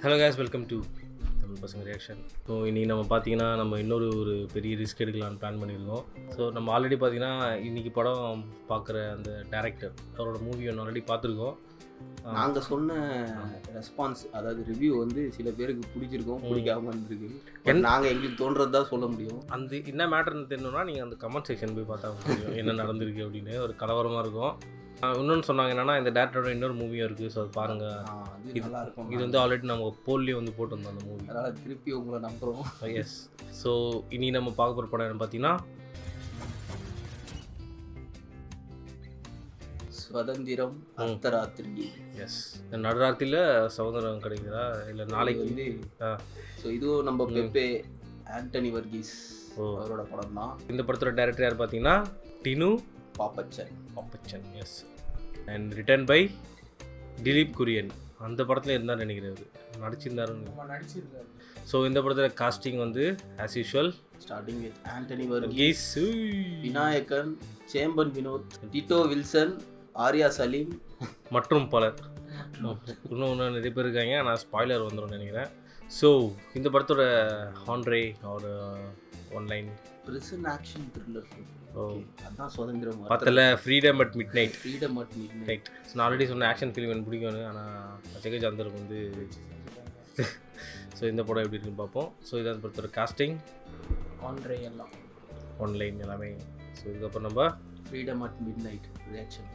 Hello case, welcome to Tamil பசங்க reaction. So இன்றைக்கி நம்ம பார்த்தீங்கன்னா நம்ம இன்னொரு பெரிய ரிஸ்க் எடுக்கலான்னு பிளான் பண்ணியிருக்கோம். ஸோ நம்ம ஆல்ரெடி பார்த்தீங்கன்னா இன்றைக்கி படம் பார்க்குற அந்த டேரக்டர் அவரோட மூவி ஒன்று ஆல்ரெடி பார்த்துருக்கோம். நாங்கள் சொன்ன ரெஸ்பான்ஸ், அதாவது ரிவ்யூ வந்து சில பேருக்கு பிடிச்சிருக்கோம், பிடிக்காம இருந்திருக்கு. நாங்கள் எங்களுக்கு தோன்றது தான் சொல்ல முடியும். அந்த என்ன மேட்டர்னு தெரியணும்னா நீங்கள் அந்த கமெண்ட் செக்ஷன் போய் பார்த்தா முடியும் என்ன நடந்திருக்கு அப்படின்னு. ஒரு கலவரமாக இருக்கும். இன்னொன்று சொன்னாங்க என்னென்னா இந்த டேரக்டரோட இன்னொரு மூவியும் இருக்குது, ஸோ அது பாருங்கள். இது வந்து ஆல்ரெடி நம்ம போல்லேயே வந்து போட்டிருந்தோம் அந்த மூவி, அதனால் திருப்பி உங்களை நம்புகிறோம். எஸ். ஸோ இனி நம்ம பார்க்க போகிற படம் என்ன பார்த்தீங்கன்னா சுதந்திரம் அர்த்தராத்திரி. எஸ், நடுராத்திரியில் சுதந்திரம் கிடைக்குதா இல்லை நாளைக்கு வந்து ஸோ இதுவும் நம்ம பெப்பே ஆண்டனி வர்கீஸ் அவரோட படம் தான். இந்த படத்தோட டைரக்டர் யார் பார்த்தீங்கன்னா Tinu Pappachan. Yes, and written by Dileep Kurian. அந்த படத்தில் இருந்தார் நினைக்கிறாரு, நடிச்சிருந்தாரு. ஸோ இந்த படத்தில் காஸ்டிங் வந்து as usual starting with Antony Varghese, Vinayakan, Chemban Vinod, Tito Wilson, Arya Salim மற்றும் பலர். இன்னும் நிறைய பேர் இருக்காங்க, ஆனால் ஸ்பாய்லர் வந்துடும் நினைக்கிறேன். ஸோ இந்த படத்தோட ஹான்ரே ஒரு ஒன்லைன் பிரிசன் ஆக்ஷன் த்ரில்லர். அதான் சுதந்திரம் பத்தில் ஃப்ரீடம் அட் மிட் நைட். நான் ஆல்ரெடி சொன்ன ஆக்ஷன் ஃபிலிம் எனக்கு பிடிக்கும்னு, ஆனால் ஜெகஜாந்தருக்கு வந்து ஸோ இந்த படம் எப்படி இருக்குன்னு பார்ப்போம். ஸோ இதை படத்தோட காஸ்டிங் ஆன்ரே எல்லாம் ஆன்லைன் எல்லாமே. ஸோ இதுக்கப்புறம் நம்ம freedom at mid night reaction.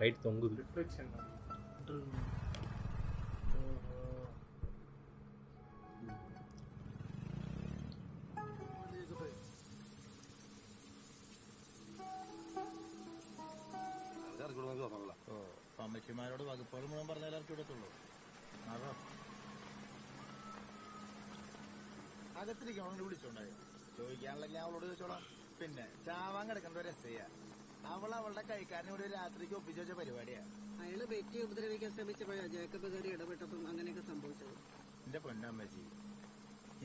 Light தொங்குது. അമ്മച്ചിമാരോട് വകുപ്പുകൾ മുഴുവൻ പറഞ്ഞാൽ ഇറക്കി വിടത്തുള്ളൂ. അതോ അകത്തിരിക്കും അവനോട് വിളിച്ചോണ്ടായോ? ചോദിക്കാനുള്ള ഞാൻ അവളോട് ചോദിച്ചോളാം. പിന്നെ ചാവാൻ കിടക്കേണ്ട ഒരു രസയ്യ. അവളുടെ കൈക്കാരനെ ഒരു രാത്രിക്ക് ഒപ്പിച്ചു വെച്ച പരിപാടിയാ. അയാള് ബെറ്റി ഉപദ്രവിക്കാൻ ശ്രമിച്ചപ്പോഴാ ജേക്കബ് കയറി ഇടപെട്ടപ്പം അങ്ങനെയൊക്കെ സംഭവിച്ചത്. എന്റെ പൊന്നമ്മച്ചി,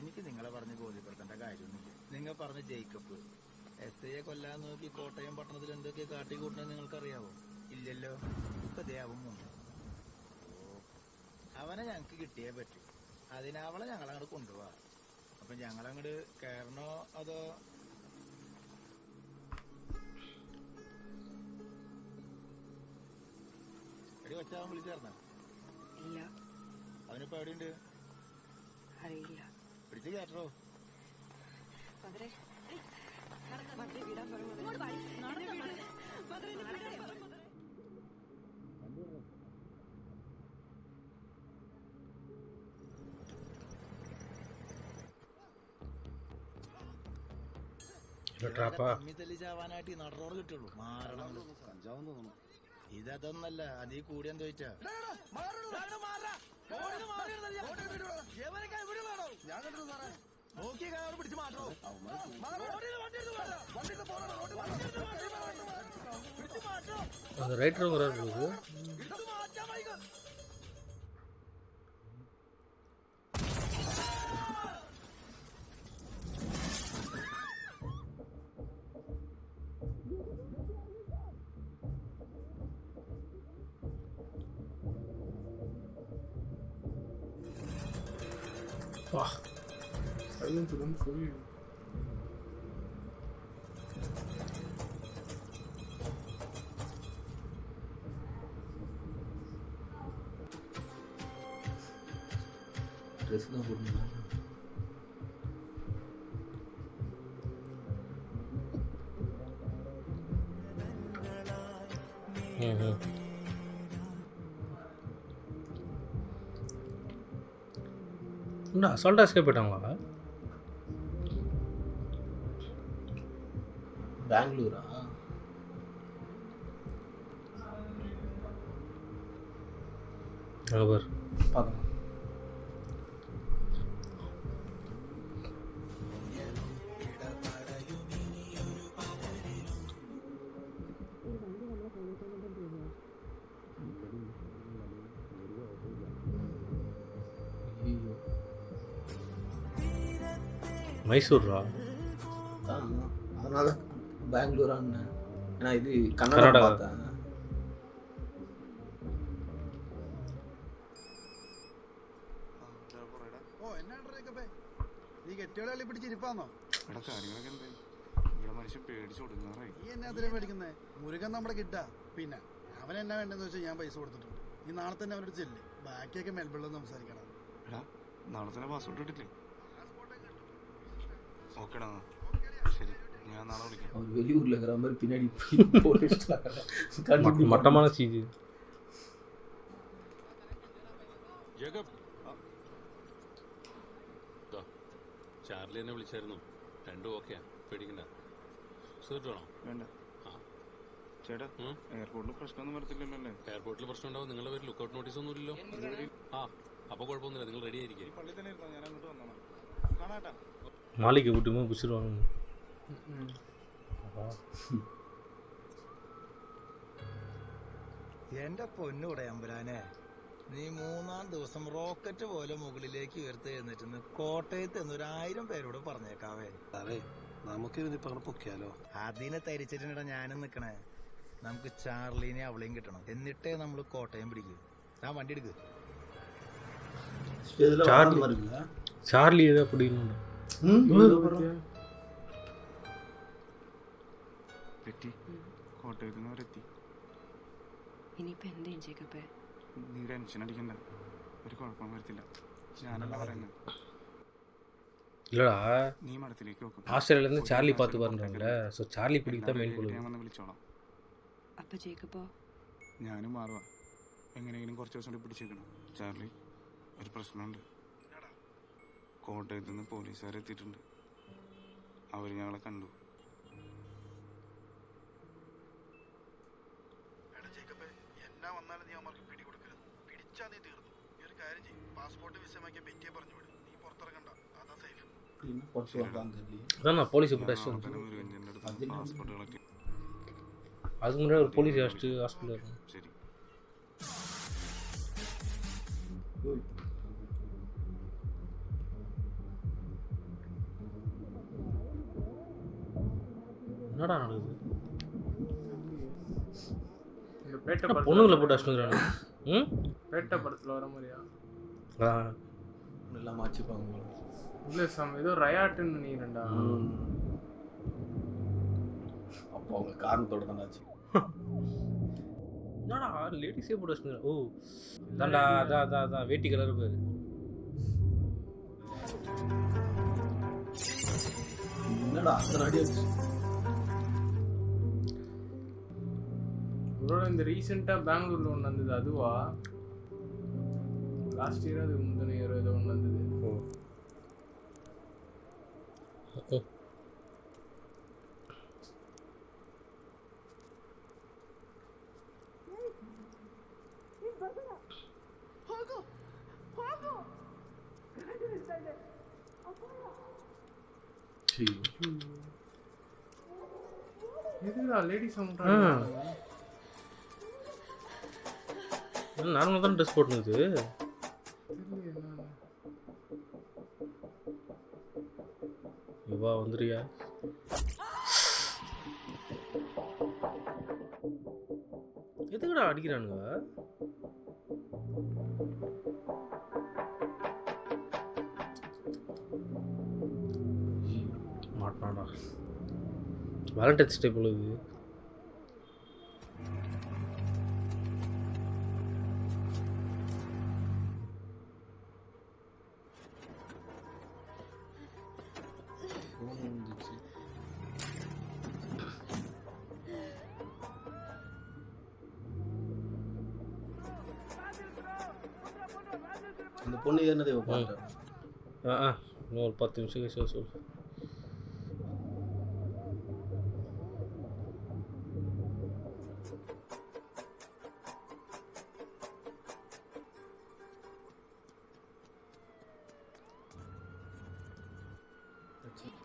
എനിക്ക് നിങ്ങളെ പറഞ്ഞ് ബോധ്യപ്പെടുത്തേണ്ട കാര്യമൊന്നുമില്ല. നിങ്ങൾ പറഞ്ഞ ജേക്കബ് എസ്.ഐയെ കൊല്ലാൻ നോക്കി കോട്ടയം പട്ടണത്തിൽ എന്തൊക്കെ കാട്ടിക്കൂട്ടണെന്ന് നിങ്ങൾക്കറിയാവോ? ഇല്ലല്ലോ. ഇപ്പൊ ദേവം മുന്നു. അവനെ ഞങ്ങക്ക് കിട്ടിയേ പറ്റൂ. അതിനവളെ ഞങ്ങളങ്ങോട്ട് കൊണ്ടുപോവാ. അപ്പൊ ഞങ്ങളങ്ങോട്ട് കയറണോ അതോ? എടി വച്ചാവൻ വിളിച്ചേർന്ന? ഇല്ല. അവനിപ്പോ എവിടെയുണ്ട്? അറിയില്ല. പിടിച്ച് കയറ്റോ. തല്ലി ചാവാനായിട്ട് ഈ നടറോട് കിട്ടുള്ളൂ. മാറണം. ഇതൊന്നല്ല, അതീ കൂടി എന്താ ചോദിച്ചാ നോക്കി കാറ് പിടിച്ച് മാറ്റോ. அந்த ரைட்டரும் வராது போகுது. வா சைலன்ஸ் சொல்லி ட்ரெஸ் தான் போடணும். என்ன அசால்ட்டாக எஸ்கேப் போயிட்டாங்களா? பெங்களூரா? அவர் பார்க்கலாம். மைசூர்ரா? அதனால பெங்களூரான்னு. ஏன்னா இது கர்நாடகா. கன்னடா பார்த்தேன். ഓ എന്നാ നീ കെട്ടിയോളി പിടിച്ചിരിപ്പാന്നോ? എടാ കാര്യങ്ങളൊക്കെ എന്തായി? ഇവിടെ മനുഷ്യൻ പേടിച്ചു കൊടുക്കാറായി. നീ എന്നാ അതിലെ പേടിക്കുന്നേ? മുരുകൻ നമ്മുടെ കിട്ടാ. പിന്നെ അവൻ എന്നാ വേണ്ടെന്ന് വെച്ചാൽ ഞാൻ പൈസ കൊടുത്തിട്ടുണ്ട്. നീ നാളെ തന്നെ അവരോട് ചെല്ല്. ബാക്കിയൊക്കെ മെൽബിളിൽ സംസാരിക്കണം. എടാ നാളെ തന്നെ പാസ്പോർട്ട് ഇട്ടില്ലേ? ഓക്കേടാ ശരി, ഞാൻ നാളെ വിളിക്കാം. அவர் வெளியூரில் இருக்கிற மாதிரி பின்னாடி போட்டு மட்டமான சீது. ചാർലി എന്നെ വിളിച്ചായിരുന്നു. രണ്ടും ഓക്കെയാ, പേടിക്കണ്ട. സൂറ്റ് വേണോ? വേണ്ട. ചേട്ടാ എയർപോർട്ടിൽ പ്രശ്നമൊന്നും വരത്തില്ലല്ലോ അല്ലേ? എയർപോർട്ടിൽ പ്രശ്നം ഉണ്ടാവും. നിങ്ങളുടെ പേര് ലുക്കൗട്ട് നോട്ടീസ് ഒന്നും ഇല്ലല്ലോ. ആ അപ്പോൾ കുഴപ്പമൊന്നുമില്ല, നിങ്ങൾ റെഡി ആയിരിക്കും. പള്ളി തന്നെ ഇരുന്നോ, ഞാൻ അങ്ങോട്ട് വന്നോളാം. കാണാട്ടാ. மாளிகை விட்டுமே பிடிச்சிருவாங்க. എന്റെ പൊന്നൂടെ അമ്പരാനെ, നീ 3-ാം ദിവസം റോക്കറ്റ് പോലെ മുകളിലേക്ക് ഉയർത്തി എഴുന്നേറ്റ് കോട്ടയത്ത് നിന്ന് 1000 പേരോട് പറഞ്ഞേക്കാവേ. അതെ, നമുക്ക് ഇതിനിപ്പോ അങ്ങനെ പൊക്കിയാലോ? അതിനെ തരിച്ചിട്ടാ ഞാനും നിക്കണേ. നമുക്ക് ചാർലിനെ അവളെയും കിട്ടണം, എന്നിട്ടേ നമ്മൾ കോട്ടയം പിടിക്കും. ഞാൻ വണ്ടി എടുക്ക്. சார்லி ஏதோ பிடிக்கணும். പെറ്റി കോട്ടയത്ത് നിന്ന് അവരെത്തി. ഇനിയിപ്പോ എന്ത് ജേക്കബേ? നീ ടെൻഷൻ അടിക്കണ്ട, ഒരു കുഴപ്പം വരത്തില്ല. ഞാനല്ല പറയുന്നത്. இல்லடா, നീ മഠത്തിലേക്ക് നോക്കും. ஆஸ்திரேலியாலேருந்து சார்லி பார்த்து பாருங்கல்ல. ஸோ சார்லி பிடிக்க தான் மெயின் ഞാൻ വന്ന് വിളിച്ചോളാം. അപ്പൊ ജേക്കബോ? ഞാനും മാറുക. എങ്ങനെയെങ്കിലും കുറച്ച് ദിവസം കൂടി പിടിച്ചേക്കണം. ചാർലി, ഒരു പ്രശ്നമുണ്ട്. കോട്ടയത്ത് നിന്ന് പോലീസുകാരെത്തിയിട്ടുണ്ട്. അവർ ഞങ്ങളെ കണ്ടു. എന്നാ വന്നാലും നീ അവർക്ക് പിടി കൊടുക്കരുത്. പിടിച്ചാ നീ തീർന്നു. നീ ഒരു കാര്യം ചെയ്യും, പാസ്പോർട്ട് വിസമാക്കിയ പെറ്റിയെ പറഞ്ഞു വിടും. നീ പുറത്തിറങ്ങണ്ട, അതാ സേഫ്. அதான் நான் போலீஸை போட்டு നാളെ அடிச்சு തന്നെ മുരുകൻ്റെ അടുത്ത് പാസ്പോർട്ട് കളക്ട് ചെയ്യും. அதுக்கு முன்னாடி ஒரு போலீஸ் அடிச்சுட்டு ஹாஸ்பிட்டல் இருக்கும். ശരി. என்னடா நடக்குது? இந்த பேட்டை என்ன பொண்ணுங்களை போட்டு அடிச்சுக்கிறாங்க? ம், பேட்டை படத்தில் வர மாதிரியா? எல்லாம் மாச்சிப்பாங்க. இல்லை ஏதோ ரயாட்டுன்னு நினைக்கிறேன்டா. அப்போ அவங்க காரணத்தோட தானே ஆச்சு. என்னடா லேடிஸே போட்டு அடிச்சுக்கிறாங்க? ஓ தான்டா, அதான் வேட்டி கலர் பேர். என்னடா அத்தனை அடி ஆச்சு? ஒருவேளை இந்த ரீசெண்டாக பெங்களூரில் ஒன்று வந்தது அதுவா? லாஸ்ட் இயர் அது முந்தின இயர் ஏதோ ஒன்று வந்தது. எதுடா லேடிஸ் நார்மலாக தான் ட்ரெஸ் போட்டுருக்குது. இவா வந்துறியா? எதுக்குடா அடிக்கிறானுங்க? மாட்டானா வேலண்டைன்ஸ் டே போல இது. அந்த பொண்ணு ஏறினதே பார்த்தேன். இன்னும் ஒரு 10 நிமிஷம் கழிச்சு சொல்லு.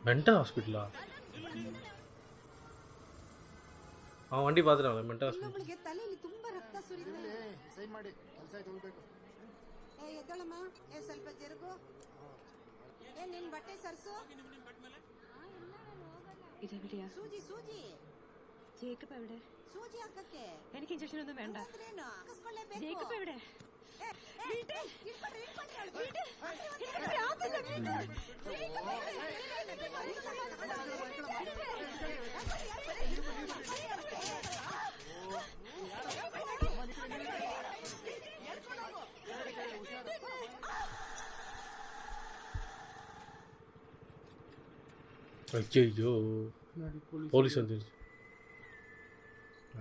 மென்டல் ஹாஸ்பிட்டலா? அவன் வண்டி பார்த்துட்டாங்க மென்டல் ஹாஸ்பிட்டல். ಇನ್ನೊಬ್ಳಿಗೆ ತಲೆಯಲ್ಲಿ ತುಂಬಾ ರಕ್ತ ಸುರಿದಿದೆ. ಸೈನ್ ಮಾಡಿ, ಕೆಲಸ ಆಯ್ತು, ಹೋಗ್ಬೇಕು. ಎದ್ದಳಮ್ಮ, ಸ್ವಲ್ಪ ಜರುಗು. ನಿನ್ ಬಟ್ಟೆ ಸರ್ಸು. ഇതെവിടെയാ? ജേക്കബ് എവിടെ? എനിക്ക് ഇഞ്ചക്ഷൻ ഒന്നും വേണ്ട. ജേക്കബ് എവിടെ? ஐயோ போலீஸ் வந்துருச்சு.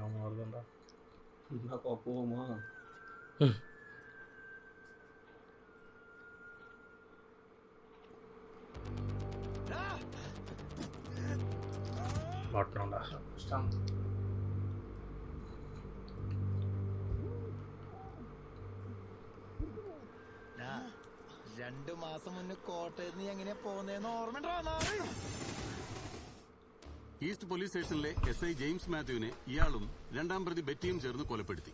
ஆமாம் வருதாண்டா. என்னப்பா போவோமா? மாட்டோம்டா. രണ്ടു മാസം മുന്നേ കോട്ടയത്ത് നീ എങ്ങനെയാ പോന്നേന്ന് ഓർമ്മ. ഈസ്റ്റ് പോലീസ് സ്റ്റേഷനിലെ SI ജെയിംസ് മാത്യുവിനെ ഇയാളും രണ്ടാം പ്രതി ബെറ്റിയും ചേർന്ന് കൊലപ്പെടുത്തി.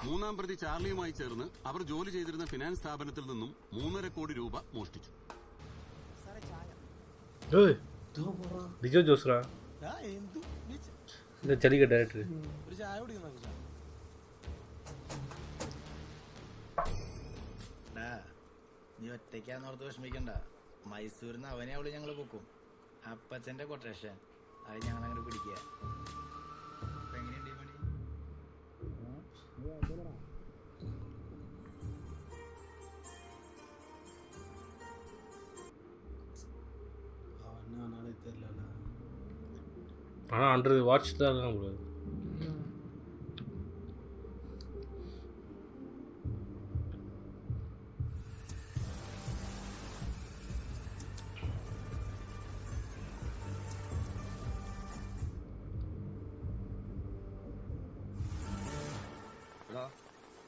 മൂന്നാം പ്രതി ചാർലിയുമായി ചേർന്ന് അവർ ജോലി ചെയ്തിരുന്ന ഫിനാൻസ് സ്ഥാപനത്തിൽ നിന്നും 3.5 കോടി രൂപ മോഷ്ടിച്ചു. ലിജോ ജോസ്രാ இந்த ஜல்லிக்கட்டு டேரக்டர். ഒരു ചായ കുടിക്കുന്ന നീ ഒറ്റയ്ക്കാന്നോർത്ത് വിഷമിക്കണ്ട. മൈസൂരിന്ന് അവനെ അവള് ഞങ്ങള് പൊക്കും. അപ്പച്ചന്റെ കൊട്ടേഷൻ അത് ഞങ്ങൾ അങ്ങനെ പിടിക്കുക. എങ്ങനെയുണ്ട് ഈ പണി? அவனாலே தெரியல. ஆனால் அண்டர் வாட்ச் தான் இருக்கான் போல.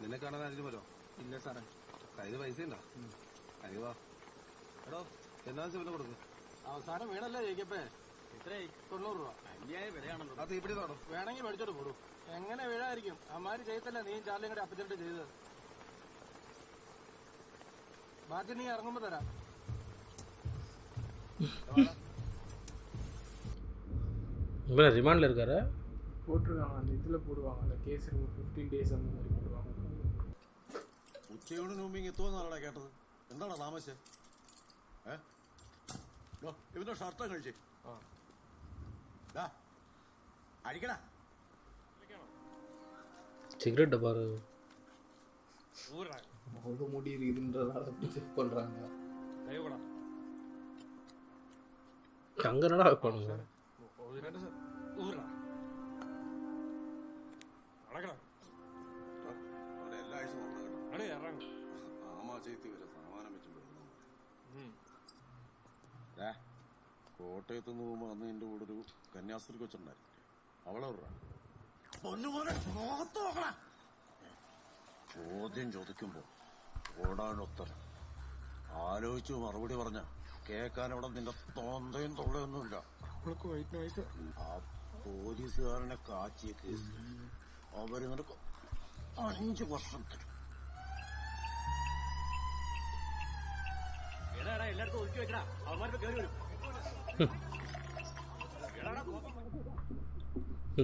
നിന്നെ കാണാൻ അതിന് പറ്റോ? ഇല്ല സാറേ. കയ്യിൽ പൈസ ഉണ്ടോ? അയ്യോ വാ എടോ എന്നാ ചെവിനെ കൊടുക്കും. അവസാനം വീണല്ലേ ജയിക്കപ്പേ? എത്രയായി? 90 രൂപ. അന്യായ വിലയാണല്ലോ. ആ തീപിടി താടോ. വേണമെങ്കിൽ മേടിച്ചോട്ട് പോടും. എങ്ങനെ വീഴായിരിക്കും? അമ്മാര് ചെയ്തല്ല നീ ചാർലിയും കൂടെ അപ്പച്ചോട്ട് ചെയ്തത്. ബാക്കി നീ ഇറങ്ങുമ്പോ തരാം. இவன் ரிமாண்டில் இருக்காரு. போட்டிருக்காங்க அந்த இதில் போடுவாங்க அந்த கேஸ் 15 days அந்த மாதிரி போடுவாங்க. ഉച്ചയോട് മുമ്പ് ഇങ്ങനെ എത്തുമെന്നാണോ കേട്ടത്? എന്താണ് താമസിച്ചത്? ഇവന്റെ ഷർട്ട് കഴിച്ചേ അടിക്കടാ. சிகரெட் பாரு. அவங்க முடி இருக்குன்றதால செக் பண்றாங்க. அங்க என்னடா வைப்பானுங்க? എല്ലാ ആഴ്ച ആമാ ചെയ്തി വരെ സാമാനം വെച്ചുകൊടുക്കുന്നു. കോട്ടയത്ത് നിന്ന് പോകുമ്പോ അന്ന് എന്റെ കൂടെ ഒരു കന്യാസ്ത്രീ കൊച്ചുണ്ടായിരുന്നു. അവളെ ചോദ്യം ചോദിക്കുമ്പോ ഓടാനുത്തരം ആലോചിച്ചു മറുപടി പറഞ്ഞ കേൾക്കാൻ അവിടെ നിന്റെ തോന്തയും തൊള്ളയൊന്നുമില്ല. ആ പോലീസുകാരനെ കാച്ചിയ കേസ് അവര് നിനക്ക് 5 വർഷം തരും.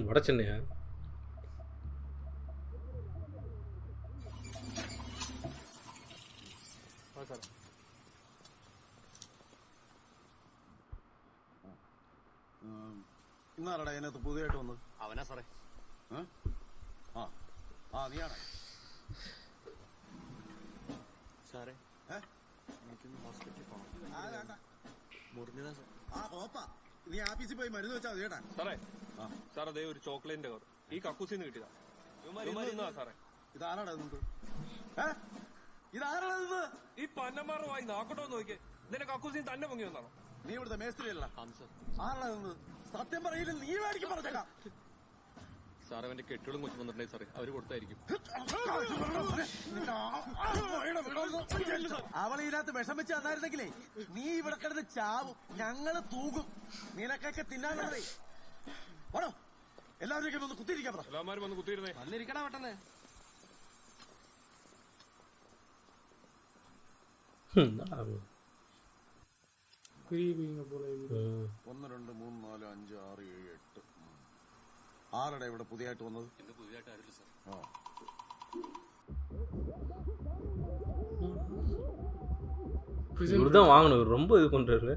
வட சென்னையா? ഇന്നാരടാ അതിനകത്ത് പുതിയതായിട്ട് വന്നത്? അവനാ സാറേ. നീയാണ് സാറേ. എനിക്കൊന്ന് ഹോസ്പിറ്റലിൽ പോകണം. മുറിഞ്ഞതാ സാർ. നീ ആഫീസിൽ പോയി മരുന്ന് വെച്ചാൽ മതി കേട്ടാ. സാറേ സാർ അതേ ഒരു ചോക്ലേറ്റിന്റെ കവർ ഈ കക്കൂസിന്ന് കിട്ടിയതാ. സാറേ ഇതാരാടാ നിന്നത്? ഇതാരാടാ നിന്നത്? ഈ പന്നമാരുടെ വായി നാക്കോട്ടോ നോക്കിയേ. നിന്റെ കക്കൂസിന് തന്നെ പൊങ്ങി വന്നാണോ? നീ ഇവിടുത്തെ മേസ്ത്രി അല്ല. ആരാടാ നിന്നത്? സത്യം പറയില്ല. നീ മേടിക്കും പറഞ്ഞേക്കാം. സാർ അവന്റെ കെട്ടുകളും കൊച്ചു വന്നിട്ടുണ്ടായി സാറേ. അവര് കൊടുത്തായിരിക്കും. അവളിതിനകത്ത് വിഷം വെച്ച് തന്നായിരുന്നെങ്കിലേ നീ ഇവിടെ കിടന്ന് ചാവും. ഞങ്ങള് തൂകും. നിനക്കൊക്കെ തിന്നാനേ. ഓടോ എല്ലാവരും ഒന്ന് കുത്തിയിരിക്കാൻ പറ. എല്ലാമാരും വന്ന് കുത്തിയിരുന്നേ. വന്നിരിക്കണ പെട്ടെന്ന്. ക്രീമിങ് പോലെ വീട്. 1 2 3 4 5 6 7 8 ആരുടെ ഇവിടെ പുതിയതായിട്ട് വന്നത്? ആ இவர் தான் வாங்கணும். இவர் ரொம்ப இது பண்றாரு.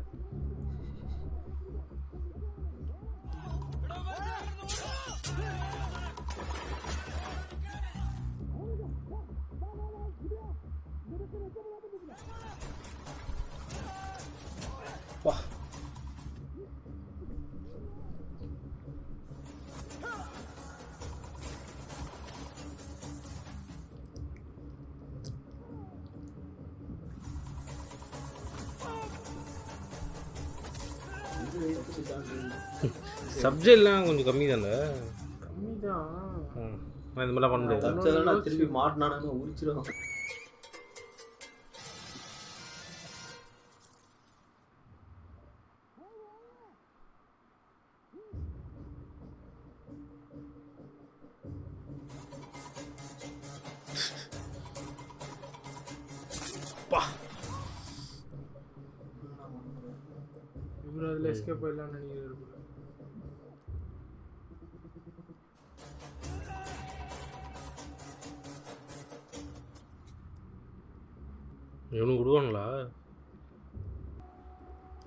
வா சப்ஜெக்ட்லாம் கொஞ்சம் கம்மி தானே. கம்மிதான். நான் இந்த மாதிரிலாம் பண்ண முடியாது. தப்பிச்சதுன்னா திருப்பி மாட்டினானு உரிச்சிடும். இவர் அதில் எஸ்கேப் ஆகலாம் நினைக்கிறாரு. இவனுக்கு விடுவாங்களா?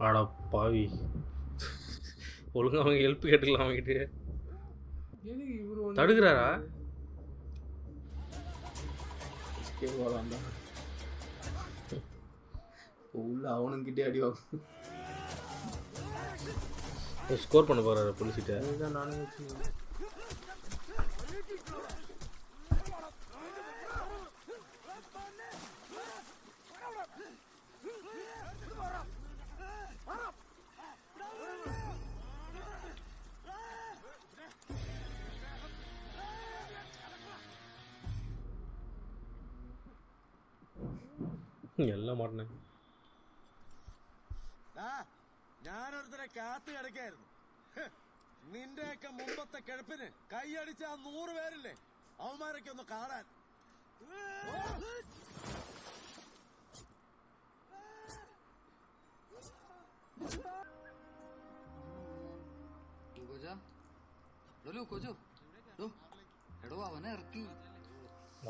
ஆடா பாவி, ஒழுங்கா அவங்க ஹெல்ப் கேட்டுக்கலாம் அவங்ககிட்ட. எதுக்கு இவர் தடுக்கிறாரா? உள்ள அவனுங்கிட்டே அடி வாங்க. ஸ்கோர் பண்ண போறாரு போலீஸ்கிட்ட. அதுதான் நானும் வச்சுருந்தேன். എല്ലാം മാറണേ. ഞാനൊരുത്തരെ കാത്തു കിടക്കായിരുന്നു. നിന്റെയൊക്കെ മുമ്പത്തെ കിഴപ്പിന് കൈയടിച്ച ആ 100 പേരില്ലേ, അവന്മാരൊക്കെ ഒന്ന് കാണാൻ. അവനെ ഇറക്കി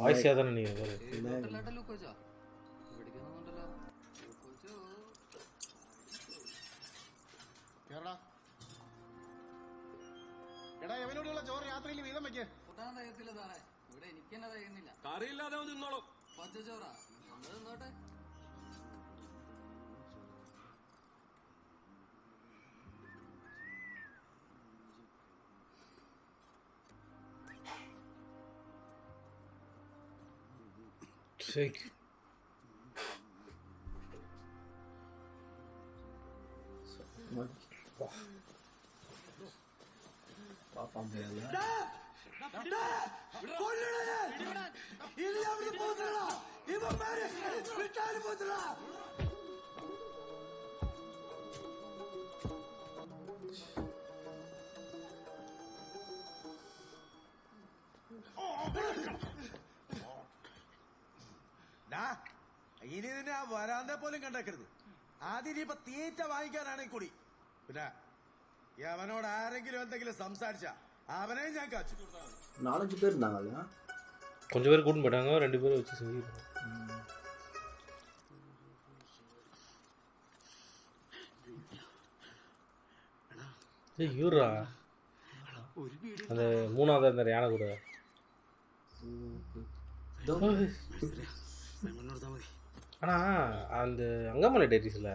വായിസ് ഏതാണ് നീ? എടാ എവനോടുള്ള ചോറ് രാത്രിയിൽ വീതം വെക്ക്. കൂട്ടാൻ തയ്യത്തില്ല സാറേ, ഇവിടെ എനിക്ക് തന്നെ തയ്യുന്നില്ല. കറിയില്ലാതെ തിന്നോളൂ. പച്ചച്ചോറാ തിന്നോട്ടെ. ഇനി നിന്നെ ആ വരാന്തെ പോലും കണ്ടേക്കരുത്. ആദ്യം ഇനിയിപ്പൊ തീറ്റ വാങ്ങിക്കാനാണെങ്കിൽ കൂടി. പിന്നെ അവനോട് ആരെങ്കിലും എന്തെങ്കിലും സംസാരിച്ച അവനെയും ഞാൻ കാച്ചു. 4-5 பேர் இருந்தாங்கல்ல. கொஞ்சம் பேர் கூட்டின்னு போயிட்டாங்க, 2 பேரை வச்சு செஞ்சுருக்காங்க. இவரா அந்த 3வது அந்த யானை கூட ஆனால் அந்த அங்கமலை டைரிஸில்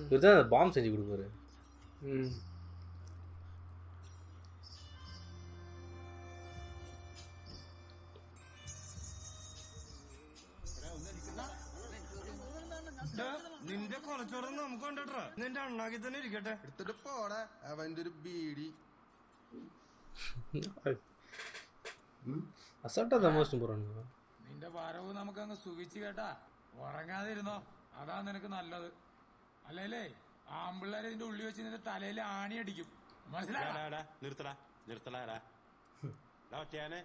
இவர் தான் அந்த பாம் செஞ்சு கொடுப்பாரு. നിന്റെ കൊലച്ചോറൊന്നും നമുക്ക് കൊണ്ടിട്ടാ, നിന്റെ അണ്ണാക്കി തന്നെ ഇരിക്കട്ടെ. എടുത്തിട്ട് പോടാ അവന്റെ ഒരു ബീഡി. അസാൾട്ടാ താമസിച്ചും പോറാണ്. നിന്റെ വരവ് നമുക്കങ്ങ് സുഖിച്ചു കേട്ടാ. ഉറങ്ങാതിരുന്നോ, അതാ നിനക്ക് നല്ലത്. അല്ലേ ആമ്പിള്ളേരെ ഇതിന്റെ ഉള്ളി വെച്ച് നിന്റെ തലയിൽ ആണി അടിക്കും. മനസ്സിലാടാ? നിർത്തലാടാ ഒറ്റയാനെ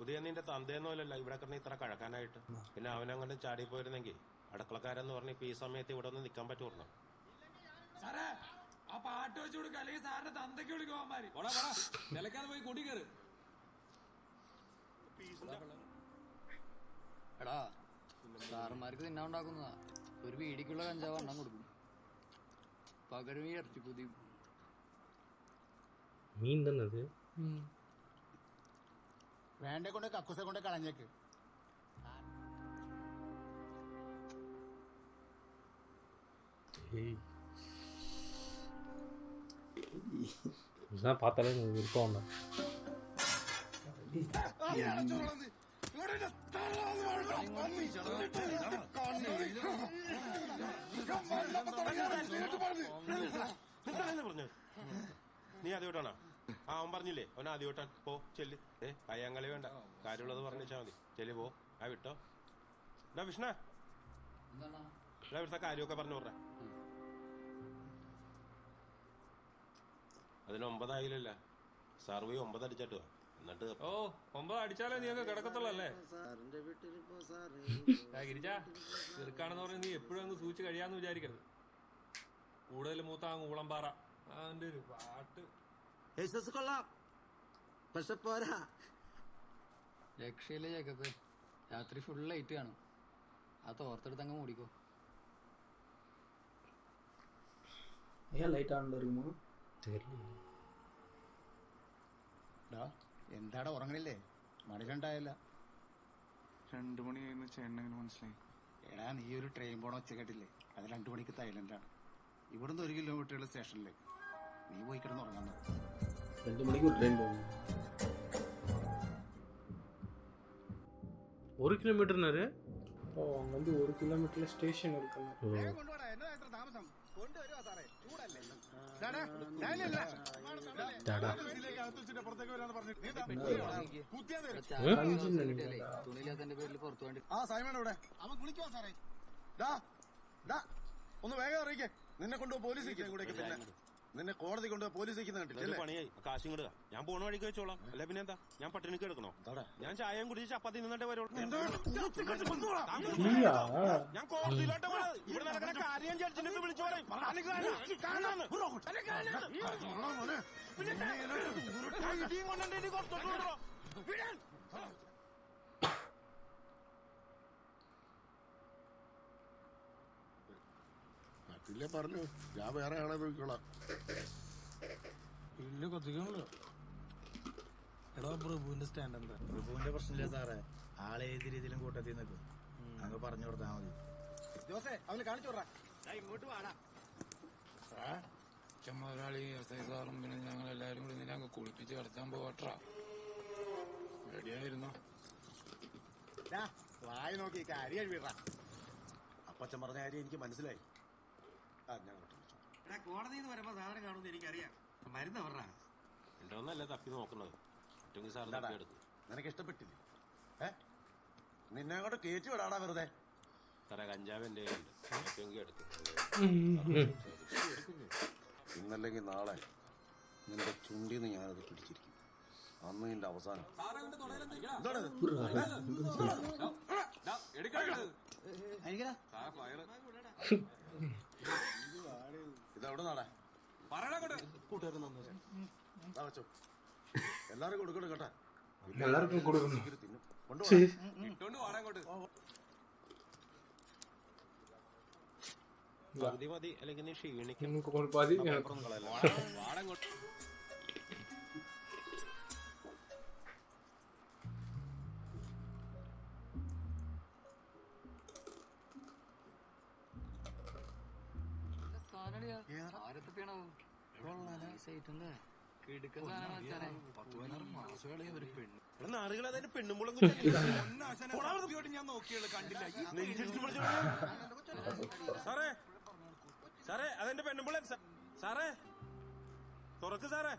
ഉദയനിന്റെ തന്തേന്നോലല്ല ഇവിടെ കിടന്ന് ഇത്ര കഴക്കാനായിട്ട്. പിന്നെ അവനങ്ങനെ ചാടി പോയിരുന്നെങ്കിൽ അടുക്കളക്കാരെന്ന് പറഞ്ഞ് ഇപ്പൊ ഈ സമയത്ത് ഇവിടെ ഒന്ന് നിൽക്കാൻ പറ്റുമോ? സാറേ അല്ലെങ്കിൽ സാറിന്റെ തന്തയ്ക്ക് വിളിക്കും അവന്മാര്. നിലക്കാതെ പോയി കൂട്ടി കയറ്. എടാ സാറന്മാർക്ക് തിന്നാണ്ടാക്കുന്നതാ. ഒരു വീടിക്കുള്ള കഞ്ചാവ് എണ്ണം കൊടുക്കും. പകരം ഈ ഇറച്ചിക്കുതിയും. മീൻ തന്നെ അത്. വേണ്ട കൊണ്ട് കക്കൂസെ കൊണ്ട് കളഞ്ഞേക്ക്. பார்த்தாலே எனக்கு விருப்பம் தான். നീ ആദ്യമായിട്ടാണോ? അവൻ പറഞ്ഞില്ലേ അവൻ ആദ്യമായിട്ടാ. പോ ചെല്ല്. കയ്യാങ്കളി വേണ്ട, കാര്യമുള്ളത് പറഞ്ഞാൽ മതി. ചെല്ല് പോ. വിട്ടോ. എന്നാ വിഷ്ണ ഇവിടുത്തെ കാര്യമൊക്കെ പറഞ്ഞു പറഞ്ഞ. അതിന് 9 ആയില്ലല്ല. സർവേ 9 അടിച്ചിട്ട് എന്നിട്ട് 9 അടിച്ചാലേ നീയൊക്കെ കിടക്കത്തുള്ളല്ലേ? ഗിരിജ ചെറുക്കാണെന്ന് പറഞ്ഞ് നീ എപ്പോഴും അങ്ങ് സൂചിച്ച് കഴിയാന്ന് വിചാരിക്കരുത്. കൂടുതൽ മൂത്ത അങ്ങ് ഊളംപാറ. അതിന്റെ ഒരു പാട്ട് കൊള്ളാം, പക്ഷെ പോരാ. രക്ഷയില്ല ജേക്കബ്. രാത്രി ഫുൾ ലൈറ്റ് കാണും. ആ തോർത്തെടുത്ത് അങ്ങ് മൂടിക്കോ. ലൈറ്റ് ആണല്ലോ റൂമ്. എന്താടാ ഉറങ്ങണില്ലേ? മണി 2 ആയല്ല. 2 മണി ആയിരുന്നു. ചേട്ടനെങ്ങനെ മനസ്സിലായി? എടാ നീ ഒരു ട്രെയിൻ പോണ ഒച്ച കേട്ടില്ലേ? അത് 2 മണിക്ക് തായ്ലൻഡാണ്. ഇവിടുന്ന് 1 കിലോമീറ്ററുള്ള സ്റ്റേഷനിലേക്ക്. നീ പോയി കിടന്ന് ഉറങ്ങാൻ. 2 മണിക്ക് ട്രെയിൻ പോകും. 1 കിലോമീറ്ററിനാரு. அங்கேருந்து 1 கிலோமீட்டர்ல ஸ்டேஷன் இருக்குங்க. തുണിയില്ലാത്തന്റെ പേരിൽ പുറത്തു വേണ്ടി. ഒന്ന് വേഗം അറിയിക്കേ. നിന്നെ കൊണ്ടുപോയി പോലീസ് കൂടെ. പിന്നെ നിന്നെ കോടതി കൊണ്ടുപോയി പോലീസ് കണ്ടിട്ടില്ലേ? പണിയായി. കാശും കിടുക. ഞാൻ പോണ വഴിക്ക് വെച്ചോളാം. അല്ല പിന്നെ എന്താ? ഞാൻ പട്ടിണിക്ക് എടുക്കണോ? ഞാൻ ചായയും കുടിച്ച് ചപ്പാത്തി നിന്നിട്ട് വരുള്ളൂ. ഞാൻ കോടതിയിലോട്ട് പോണത്. ഇവിടെ നടക്കുന്ന കാര്യം ജഡ്ജിനെ വിളിച്ചു പറയും. ഇല്ലേ പറഞ്ഞു. ഞാൻ വേറെ ആളെ നോക്കിക്കോളാം. ഇല്ല കൊത്തിക്കണല്ലോ. എടാ പ്രഭുവിന്റെ സ്റ്റാൻഡ് എന്താ? പ്രഭുവിന്റെ പ്രശ്നമില്ല സാറേ. ആളെ ഏത് രീതിയിലും കൂട്ടത്തിൽ നിൽക്കും. അങ്ങ് പറഞ്ഞു കൊടുത്താൽ മതി. അവന് കാണിച്ചു വിടാ. ഇങ്ങോട്ട് വാടാ. മുതലാളി എസ് ഐ സാറും പിന്നെ ഞങ്ങൾ എല്ലാവരും കൂടി നിന്നെ അങ്ങ് കുളിപ്പിച്ച് കിടത്താൻ പോവാട്ടാ. റെഡിയായിരുന്നോ? വായി നോക്കി കാര്യം വീടാ. അപ്പച്ചൻ പറഞ്ഞ കാര്യം എനിക്ക് മനസ്സിലായി. കോടതിയിൽ നിന്ന് വരുമ്പോ സാധനം കാണുമെന്ന് എനിക്കറിയാം. മരുന്ന് പറഞ്ഞാ എന്റെ ഒന്നല്ല തപ്പി നോക്കുന്നത്. നിനക്ക് ഇഷ്ടപ്പെട്ടില്ലേ? നിന്നെ അങ്ങോട്ട് കയറ്റി വിടാടാ വെറുതെ. സാറേ കഞ്ചാവ് എന്റെ കയ്യിലുണ്ട്. എടുത്ത് ഇന്നല്ലെങ്കിൽ നാളെ നിന്റെ ചുണ്ടിന്ന് ഞാനത് പിടിച്ചിരിക്കും. അന്ന് നിന്റെ അവസാനം. ഇതെവിടെ നാടാ? വെച്ചോ. എല്ലാരും കൊടുക്കണം കേട്ടാ. എല്ലാവർക്കും കൊടുക്കണം. മതി അല്ലെങ്കിൽ നീ ക്ഷീണിക്കും. പെണ്ണുമ്പുളം ഞാൻ നോക്കിയുള്ളൂ, കണ്ടില്ല. സാറേ സാറേ അതെന്റെ പെണ്ണുമ്പുള്ള സാറേ തുറക്ക് സാറേ.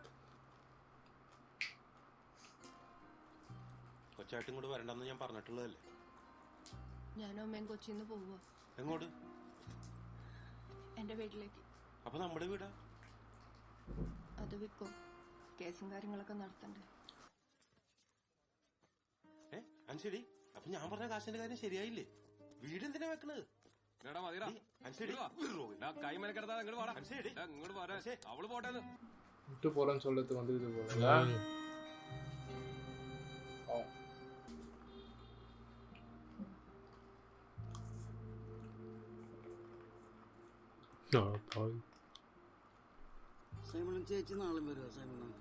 കൊച്ചായിട്ടും കൂടെ വരണ്ടെന്ന് ഞാൻ പറഞ്ഞിട്ടുള്ളതല്ലേ. ഞാനും അമ്മയും കൊച്ചിന്ന് പോവുക. എങ്ങോട്ട്? എന്റെ വീട്ടിലേക്ക്. അപ്പൊ നമ്മുടെ വീടാ? അത് വിൽക്കും. കേസും കാര്യങ്ങളൊക്കെ നടത്തണ്ടേ. അൻശരി, അപ്പൊ ഞാൻ പറഞ്ഞ കാശിന്റെ കാര്യം ശരിയായില്ലേ? വീട് എന്തിനാ വെക്കണത്? എടാ മതിടാ കൈ മെനക്കെടുത്താ ഇങ്ങോട്ട് വാടാ ഇങ്ങോട്ട് പോരാ അവള് പോട്ടേന്ന് விட்டு போறேன்னு சொல்றது வந்துருது போல സൈമണൻ ചേച്ചി നാളെ വരുമോ സൈമണൻ?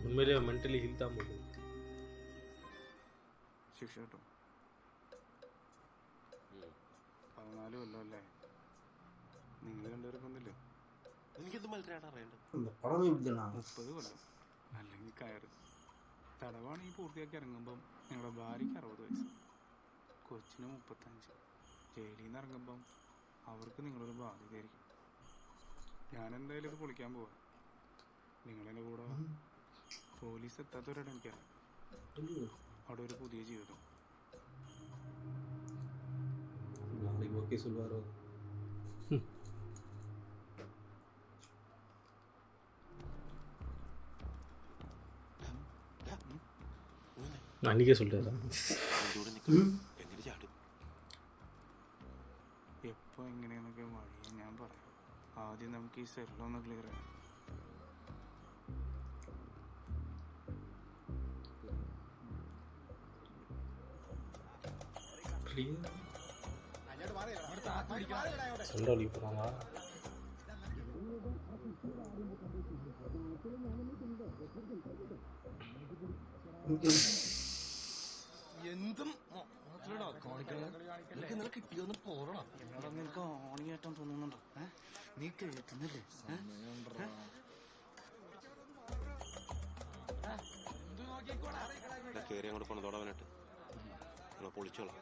ഉண்மையிலேயே மென்டலி ஹில் தான் போகுது. ശിക്ഷ കിട്ടും. 14 കൊല്ലമല്ലേ? നിങ്ങൾ രണ്ടുപേരും കൊന്നില്ലേ? എനിക്കെന്ത് മത്സരമാണ് അറിയേണ്ടത്? 30 കൊല്ലം അല്ലെങ്കിൽ കയറ്. തടവാണെങ്കിൽ പൂർത്തിയാക്കി ഇറങ്ങുമ്പം നിങ്ങളുടെ ഭാര്യയ്ക്ക് 60 വയസ്സ്, കൊച്ചിന് 35. ജയിലിൽ നിന്ന് ഇറങ്ങുമ്പം അവർക്ക് നിങ്ങളൊരു ബാധ്യതയായിരിക്കും. ഞാൻ എന്തായാലും ഇത് പൊളിക്കാൻ പോവാ. നിങ്ങളെൻ്റെ കൂടെ പോലീസ് എത്താത്തവരാണ് എനിക്കറിയാം. അവിടെ ഒരു പുതിയ ജീവിതം. ഓക്കെ சொல்வாரோ? அன்றைக்கே சொல்லிடுறா എപ്പോൾ എങ്ങനെയെന്നൊക്കെ വഴിയെ ഞാൻ പറയാം. ആദ്യം നമുക്ക് ഈ സെല്ലൊന്ന് ക്ലിയർ ചെയ്യാം. சண்டை ஒழிக்க போகிறாங்க. എന്തും കിട്ടിയൊന്ന് പോരണം. എന്നോട് നിനക്ക് ഓണിയേറ്റാൻ തോന്നുന്നുണ്ടോ? നീ കേൾക്കുന്നില്ലേ? കയറി അങ്ങോട്ട് കൊണ്ടതോടവനായിട്ട് പൊളിച്ചോളാം.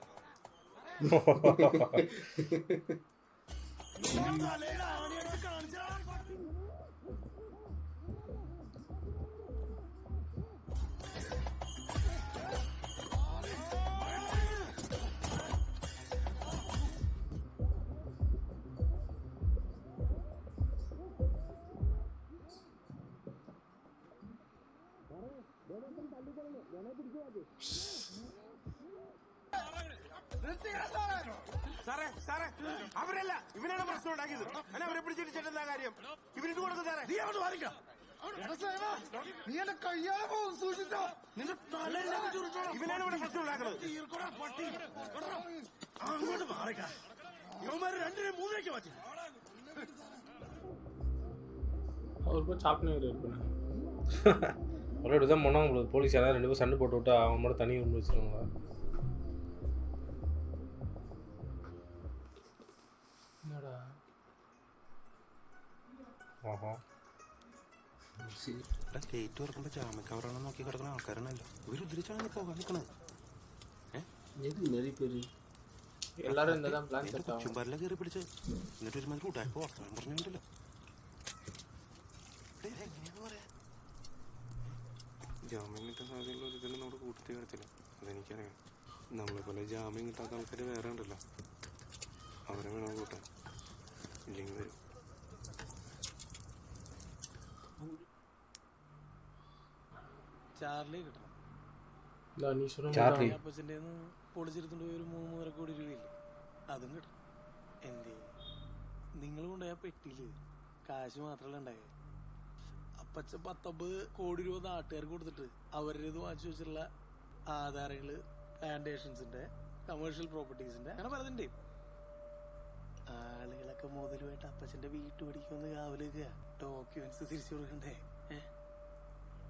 സാറേ സാറേ അവരല്ല, ഇവനാണ് പ്രശ്നം ഉണ്ടാക്കിയത്. അല്ല അവരെ പിടിച്ചിട്ടിട്ടെന്താ കാര്യം? ഇവരിത് കൊടുക്കും സാറേ. നീ അങ്ങോട്ട് മാറിക്കാം. നീ എന്റെ കയ്യാലെ പോകും, സൂക്ഷിച്ചോ. നിന്റെ തല ഇവനാണ് ഇവിടെ പ്രശ്നം ഉണ്ടാക്കുന്നത്. അങ്ങോട്ട് മാറിക്കാം. ഇവന്മാര് 2 3 മാറ്റി. அவர் போய் சாப்பிட்டு இருப்பேன். அவரோட தான் போனால் உங்களுக்கு போலீஸ் யாராவது 2 பேரும் சண்டை போட்டு விட்டா அவன் மட்டும் தனி ரூம் வச்சுருவாங்க. என்னடா ആഹാ ഗേറ്റ് തുറക്കുമ്പോ ജാമ്യക്കവറാണെന്ന് നോക്കി കിടക്കുന്ന ആൾക്കാരാണല്ലോ. ഇവർ ഉദ്ദേശിച്ചാണ് പോകാൻ നിൽക്കണത്. எல்லாரும் இந்த தான் பிளான் செட் ஆகும். ചുമ്പാരിലെ കയറി പിടിച്ച് എന്നിട്ട് ഒരു മാതിരി ഉടായ്പ വർത്തമാനം പറഞ്ഞിട്ടുണ്ടല്ലോ. ജാമ്യം കിട്ടാൻ സാധ്യതയുള്ള ഒരു ഇതിലും നമ്മുടെ കൂട്ടത്തിൽ കിടത്തില്ല. അതെനിക്കറിയാം. നമ്മളെ പോലെ ജാമ്യം കിട്ടാത്ത ആൾക്കാർ വേറെ ഉണ്ടല്ലോ. അവരെ വേണം കൂട്ടാൻ. ഇല്ലെങ്കിൽ വരും. ചാർലി കിട്ടണം. நீ சொன்ன ചാർലി അപ്പച്ചൻ്റെ പൊളിച്ചെടുത്തോണ്ട് പോയി ഒരു 3-3 കോടി രൂപയില്ലേ, അതും കിട്ടണം. എന്തേ നിങ്ങൾ കൊണ്ടുപോയ പെട്ടിയില് കാശ് മാത്രമല്ല ഉണ്ടായേ. അപ്പച്ച 19 കോടി രൂപ നാട്ടുകാർക്ക് കൊടുത്തിട്ട് അവരുടെ ഇത് വാങ്ങിച്ചു വെച്ചിട്ടുള്ള ആധാരങ്ങള്, പ്ലാന്റേഷൻസിന്റെ, കമേഴ്ഷ്യൽ പ്രോപ്പർട്ടീസിന്റെ, അങ്ങനെ പലതിന്റെ ആളുകളൊക്കെ മുതലുമായിട്ട് അപ്പച്ചന്റെ വീട്ടുപടിക്കൊന്ന് കാവല് ഡോക്യുമെന്റ്സ് തിരിച്ചു കൊടുക്കണ്ടേ?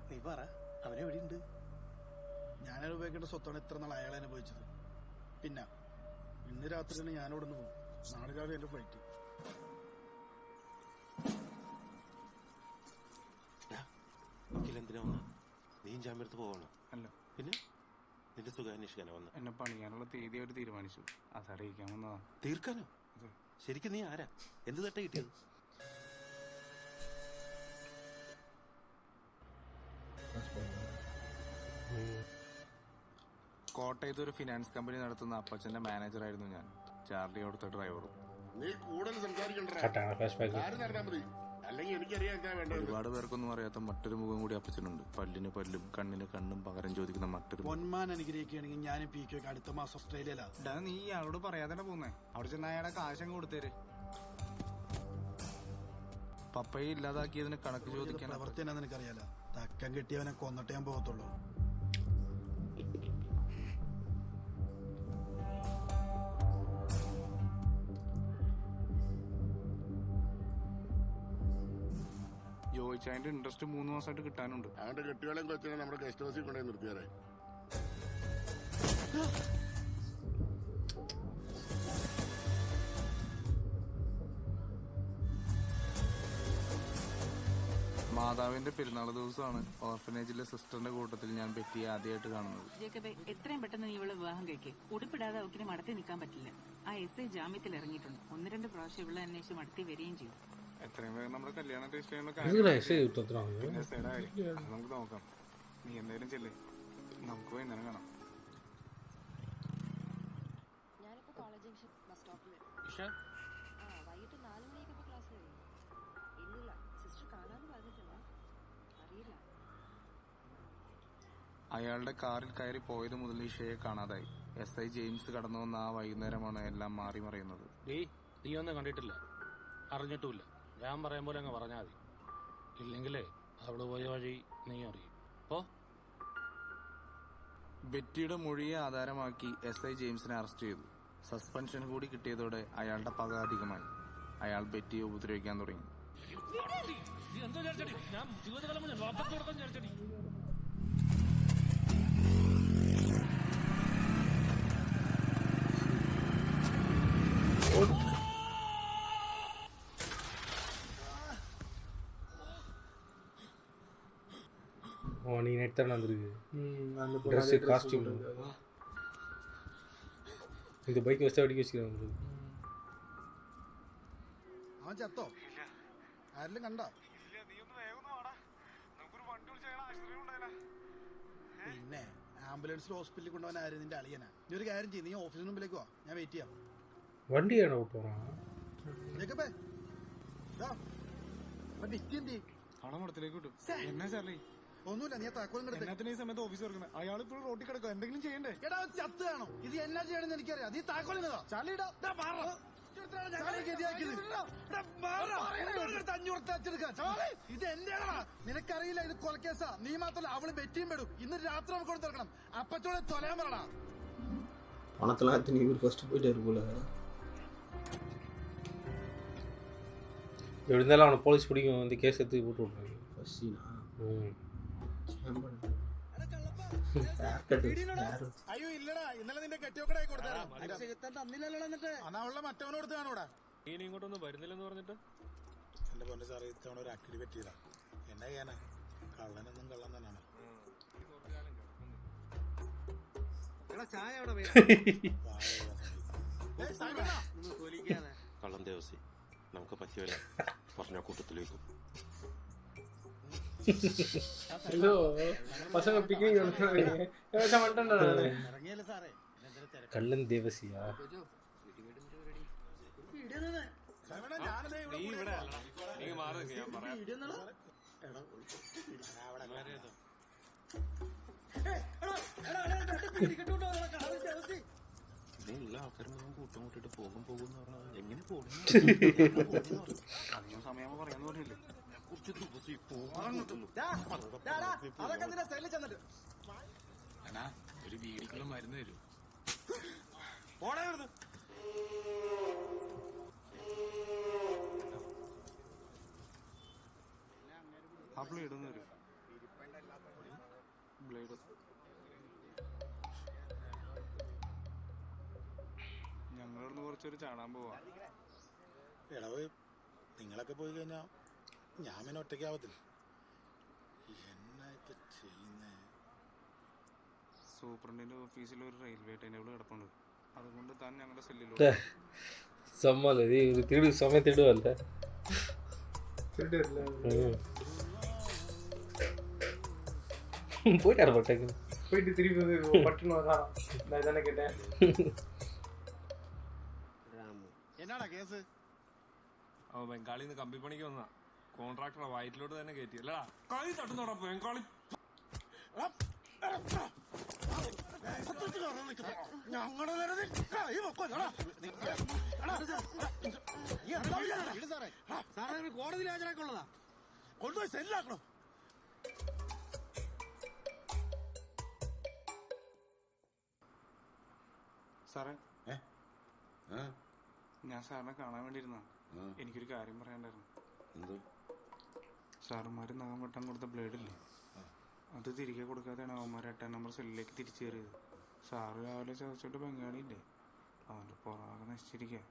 നീ പറ, അവനെവിടെയുണ്ട്? ഞാനത് ഉപയോഗിക്കേണ്ട സ്വത്താണ് ഇത്ര നാൾ അയാൾ അനുഭവിച്ചത്. പിന്നെ ഇന്ന് രാത്രി തന്നെ ഞാനിവിടെ നിന്ന് പോകും. നാളെ രാവിലെ എന്റെ ഫ്ലൈറ്റ്. എന്തിനാ വന്ന? നീയും ജാമ്യത്ത് പോകണം? അല്ല, പിന്നെ നിന്റെ സുഖം അന്വേഷിക്കാനാ വന്ന? എന്നെ പണിയാനുള്ള തീയതി അവർ തീരുമാനിച്ചു. അതറിയിക്കാൻ വന്നതാ. തീർക്കാനോ? ശരിക്കും നീ ആരാ? എന്ത് തട്ട കിട്ടിയത്? കോട്ടയത്ത് ഒരു ഫിനാൻസ് കമ്പനി നടത്തുന്ന അപ്പച്ചന്റെ മാനേജറായിരുന്നു ഞാൻ. ചാർലി അവിടുത്തെ ഡ്രൈവറും. നീ കൂടുതൽ സംസാരിക്കണ്ട. കട്ടാണ് ഫ്ലാഷ് ബാക്ക്. കാര്യം നടന്നാൽ മതി. അല്ലെങ്കിൽ എനിക്കറിയാൻ എന്താ വേണ്ടത്. ഒരുപാട് പേർക്കൊന്നും അറിയാത്ത മറ്റൊരു മുഖം കൂടി അപ്പച്ചനുണ്ട്. പല്ലിന് പല്ലും കണ്ണിന് കണ്ണും പകരം ചോദിക്കുന്ന മറ്റൊരു പൊന്മാൻ അനുഗ്രഹിക്കുകയാണെങ്കിൽ ഞാനും പി കെ അടുത്ത മാസം ഓസ്ട്രേലിയയിലാ. നീ അയാളോട് പറയാതെ പോകുന്നേ. അവിടെ ചെന്ന അയാളെ കാശം കൊടുത്തേര്. പപ്പയെ ഇല്ലാതാക്കിയതിന് കണക്ക് ചോദിക്കാൻ പ്രവർത്തി എന്നാ നിനക്കറിയാലോ. തക്കം കിട്ടിയവനെ കൊന്നിട്ടേ ഞാൻ പോകത്തുള്ളൂ. ജോയിച്ചതിന്റെ ഇൻട്രസ്റ്റ് 3 മാസമായിട്ട് കിട്ടാനുണ്ട്. അവന്റെ കെട്ടിയോളം കൊച്ചിനെ നമ്മുടെ ഗസ്റ്റ് ഹൗസിൽ കൊണ്ടുപോയി നിർത്തിയാറേ. മാതാവിന്റെ പെരുന്നാൾ ദിവസമാണ് ഓർഫനേജിലെ സിസ്റ്ററിന്റെ കൂട്ടത്തിൽ ഞാൻ ബെറ്റിയെ ആദ്യമായിട്ട് കാണുന്നത്. ജേക്കബേ, എത്രയും പെട്ടെന്ന് നീ ഇവളെ വിവാഹം കഴിക്കേ. ഉടുപ്പിടാതെ അവക്കിന് മടത്തി നിൽക്കാൻ പറ്റില്ല. ആ എസ് ഐ ജാമ്യത്തിൽ ഇറങ്ങിയിട്ടുണ്ട്. 1-2 പ്രാവശ്യം ഇവളെ അന്വേഷിച്ച് മടത്തി വരികയും ചെയ്യും. എത്രയും വേഗം നമ്മുടെ കല്യാണം രജിസ്റ്റർ നമുക്ക് നോക്കാം. നീ എന്തായാലും ചെല്ലേ, നമുക്ക് വൈകുന്നേരം കാണാം. ഞാനിപ്പോ കോളേജ് ജംഗ്ഷൻ ബസ് സ്റ്റോപ്പിൽ വൈകിട്ട് 4 മണിയൊക്കെ ക്ലാസ് കഴിയും. ഇല്ലില്ല, സിസ്റ്റർ കാണാനും പറഞ്ഞിട്ടില്ല. അറിയില്ല. അയാളുടെ കാറിൽ കയറി പോയത് മുതൽ ഇഷയെ കാണാതായി. എസ് ഐ ജെയിംസ് കടന്നു വന്ന ആ വൈകുന്നേരമാണ് എല്ലാം മാറി മറിയുന്നത്. നീ ഒന്നും കണ്ടിട്ടില്ല, അറിഞ്ഞിട്ടുമില്ല. ഞാൻ പറയാൻ പോലെ അങ്ങ് പറഞ്ഞാൽ മതി. ഇല്ലെങ്കിലേ അവള് പോയ വഴി നീ അറിയും. ബെറ്റിയുടെ മൊഴിയെ ആധാരമാക്കി എസ് ഐ ജെയിംസിനെ അറസ്റ്റ് ചെയ്തു. സസ്പെൻഷൻ കൂടി കിട്ടിയതോടെ അയാളുടെ പക അധികമായി. അയാൾ ബെറ്റിയെ ഉപദ്രവിക്കാൻ തുടങ്ങി. நீ நெட் தானே வந்திருக்கு. ட்ரெஸ்ஸு காஸ்டியூம் இந்த பைக் வச்சு அடிக்க வச்சுக்கிறேன் உங்களுக்கு. അവൻ ചത്തോ? ആരെങ്കിലും കണ്ടോ? പിന്നെ ആംബുലൻസിൽ ഹോസ്പിറ്റലിൽ കൊണ്ടുപോകാൻ ആരും നിന്റെ അളിയനാ. നീ ഒരു കാര്യം ചെയ്യും, നീ ഓഫീസിന് മുമ്പിലേക്ക് വാ, ഞാൻ വെയിറ്റ് ചെയ്യാം. വണ്ടിയാണോ പോറാൻ? എന്നാ ചാർലി? ഒന്നുമില്ല, നീ താക്കോലും ഈ സമയത്ത് ഓഫീസ് തുറക്കുന്നത്. അയാൾ ഇപ്പോൾ റോട്ടിൽ കിടക്കുക. എന്തെങ്കിലും ചെയ്യണ്ടേ? എടാ ചത്ത് കാണോ? ഇത് എന്നാ ചെയ്യണമെന്ന് എനിക്കറിയാം. നീ താക്കോലിന്നതാ ചാലിടാ. ഇത് എന്റെ നിനക്കറിയില്ല, ഇത് കൊലക്കേസാ. നീ മാത്രമല്ല, അവള് ബെറ്റിയും പെടും. ഇന്ന് രാത്രി നമുക്ക് കൊണ്ട് തുറക്കണം. അപ്പച്ചോടെ തൊലയാൻ പറയണ. பணத்தெல்லாம் எத்தனை இவர் ஃபர்ஸ்ட் போயிட்டாரு போல. எப்படி இருந்தாலும் அவனை போலீஸ் பிடிக்கும், வந்து கேஸ் எடுத்து போட்டு விட்ருவாங்க. അയ്യോ ഇല്ലടാ, ഇന്നലെ നിന്റെ കെട്ടിയോക്കടെ കൊടുത്തരാം. അന്നാ മറ്റവനോട് കൊടുത്ത് കാണൂടാ. ഇനി ഇങ്ങോട്ടൊന്നും വരുന്നില്ലെന്ന് പറഞ്ഞിട്ട് എന്റെ പൊന്നെ സാറേ, ഇത്തവണ ഒരു അക്കിടി പറ്റിയതാ. എന്നാ ചെയ്യാനാ, കള്ളനൊന്നും കള്ളം തന്നെയാണ്. കള്ളം ദേവസി നമുക്ക് പറ്റിയല്ല പറഞ്ഞ കൂട്ടത്തിലേക്കും. കള്ളൻ ദേവസിയാ? എല്ലാ ആൾക്കാരും കൂട്ടം കൂട്ടിട്ട് പോകും പോകും എങ്ങനെ പോകും? സമയം പറയാന്ന് പറഞ്ഞില്ലേ? ഒരു വീടിക്കുള്ള മരുന്ന് തരൂ. ആ ബ്ലേഡ് ഒന്ന് തരൂ. ബ്ലേഡ് ഞങ്ങളിവിടുന്ന് കുറച്ചൊരു ചാടാൻ പോവാ. ഇളവ് നിങ്ങളൊക്കെ പോയി കഴിഞ്ഞാ ഞാൻ പിന്നെ ഒറ്റയ്ക്കാവത്തില്ല. എന്നാ ഇപ്പൊ ചെയ്യുന്നേ? സൂപ്രണ്ടിന്റെ ഓഫീസിൽ ഒരു റെയിൽവേ ടൈനേബിൾ കിടപ്പുണ്ട്. അതുകൊണ്ട് താൻ ഞങ്ങളുടെ സെല്ലിലൂടെ സമ്മല്ലേ ഒരു തിടു സമയം തിടുവല്ലേ? പോയിട്ടാണ് പട്ടേക്ക് போயிட்டு திருப்பி வந்து பட்டுன்னு வரான். நான் தானே கேட்டேன். എന്നാടാ കേസ്? ബംഗാളിൽ നിന്ന് കമ്പിപ്പണിക്ക് വന്നാ. കോൺട്രാക്ടറെ വയറ്റിലോട്ട് തന്നെ കയറ്റി അല്ലടാ കളി തട്ടുന്നോടാ ബംഗാളി കോടതിയിൽ ഹാജരാക്കുള്ളതാ കൊണ്ടുപോയി സെല്ലാക്കണം. സാറേ ഞാൻ സാറിനെ കാണാൻ വേണ്ടിയിരുന്ന എനിക്കൊരു കാര്യം പറയാണ്ടായിരുന്നു. സാറുമാര് നഖം വെട്ടാൻ കൊടുത്ത ബ്ലേഡില്ലേ അത് തിരികെ കൊടുക്കാതെയാണ് അവന്മാർ 8 നമ്പർ സെല്ലിലേക്ക് തിരിച്ചു കയറിയത്. സാറ് രാവിലെ ചതച്ചിട്ട് ബംഗാളിയില്ലേ അവൻ്റെ പുറകെ നശിച്ചിരിക്കുക.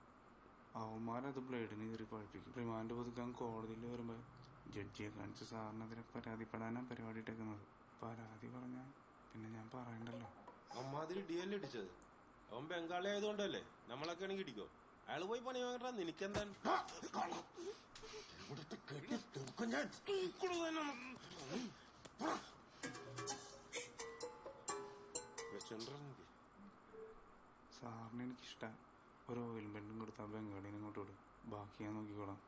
അവന്മാരത് ബ്ലേഡിന് കയറി പഴിപ്പിക്കും. റിമാൻഡ് പുതുക്കാൻ കോടതിയിൽ വരുമ്പോൾ ജഡ്ജിയെ കാണിച്ച് സാറിനെതിരെ പരാതിപ്പെടാനാണ് പരിപാടി ഇട്ടേക്കുന്നത്. പരാതി പറഞ്ഞാൽ പിന്നെ ഞാൻ പറയണ്ടല്ലോ. അമ്മാതിരി DL ഇടിച്ചത് അവൻ ബംഗാളി ആയതുകൊണ്ടല്ലേ? നമ്മളൊക്കെ ആണെങ്കിൽ ഇടിക്കോ? അയാൾ പോയി പണി വാങ്ങട്ടാ, നിനക്കെന്താണ്? സാറിന് എനിക്കിഷ്ടം. ഒരു ഓയിൽ പെൻറ്റും കൊടുത്താൽ ബംഗാളിനെ ഇങ്ങോട്ട് വിടും. ബാക്കി ഞാൻ നോക്കിക്കോളാം.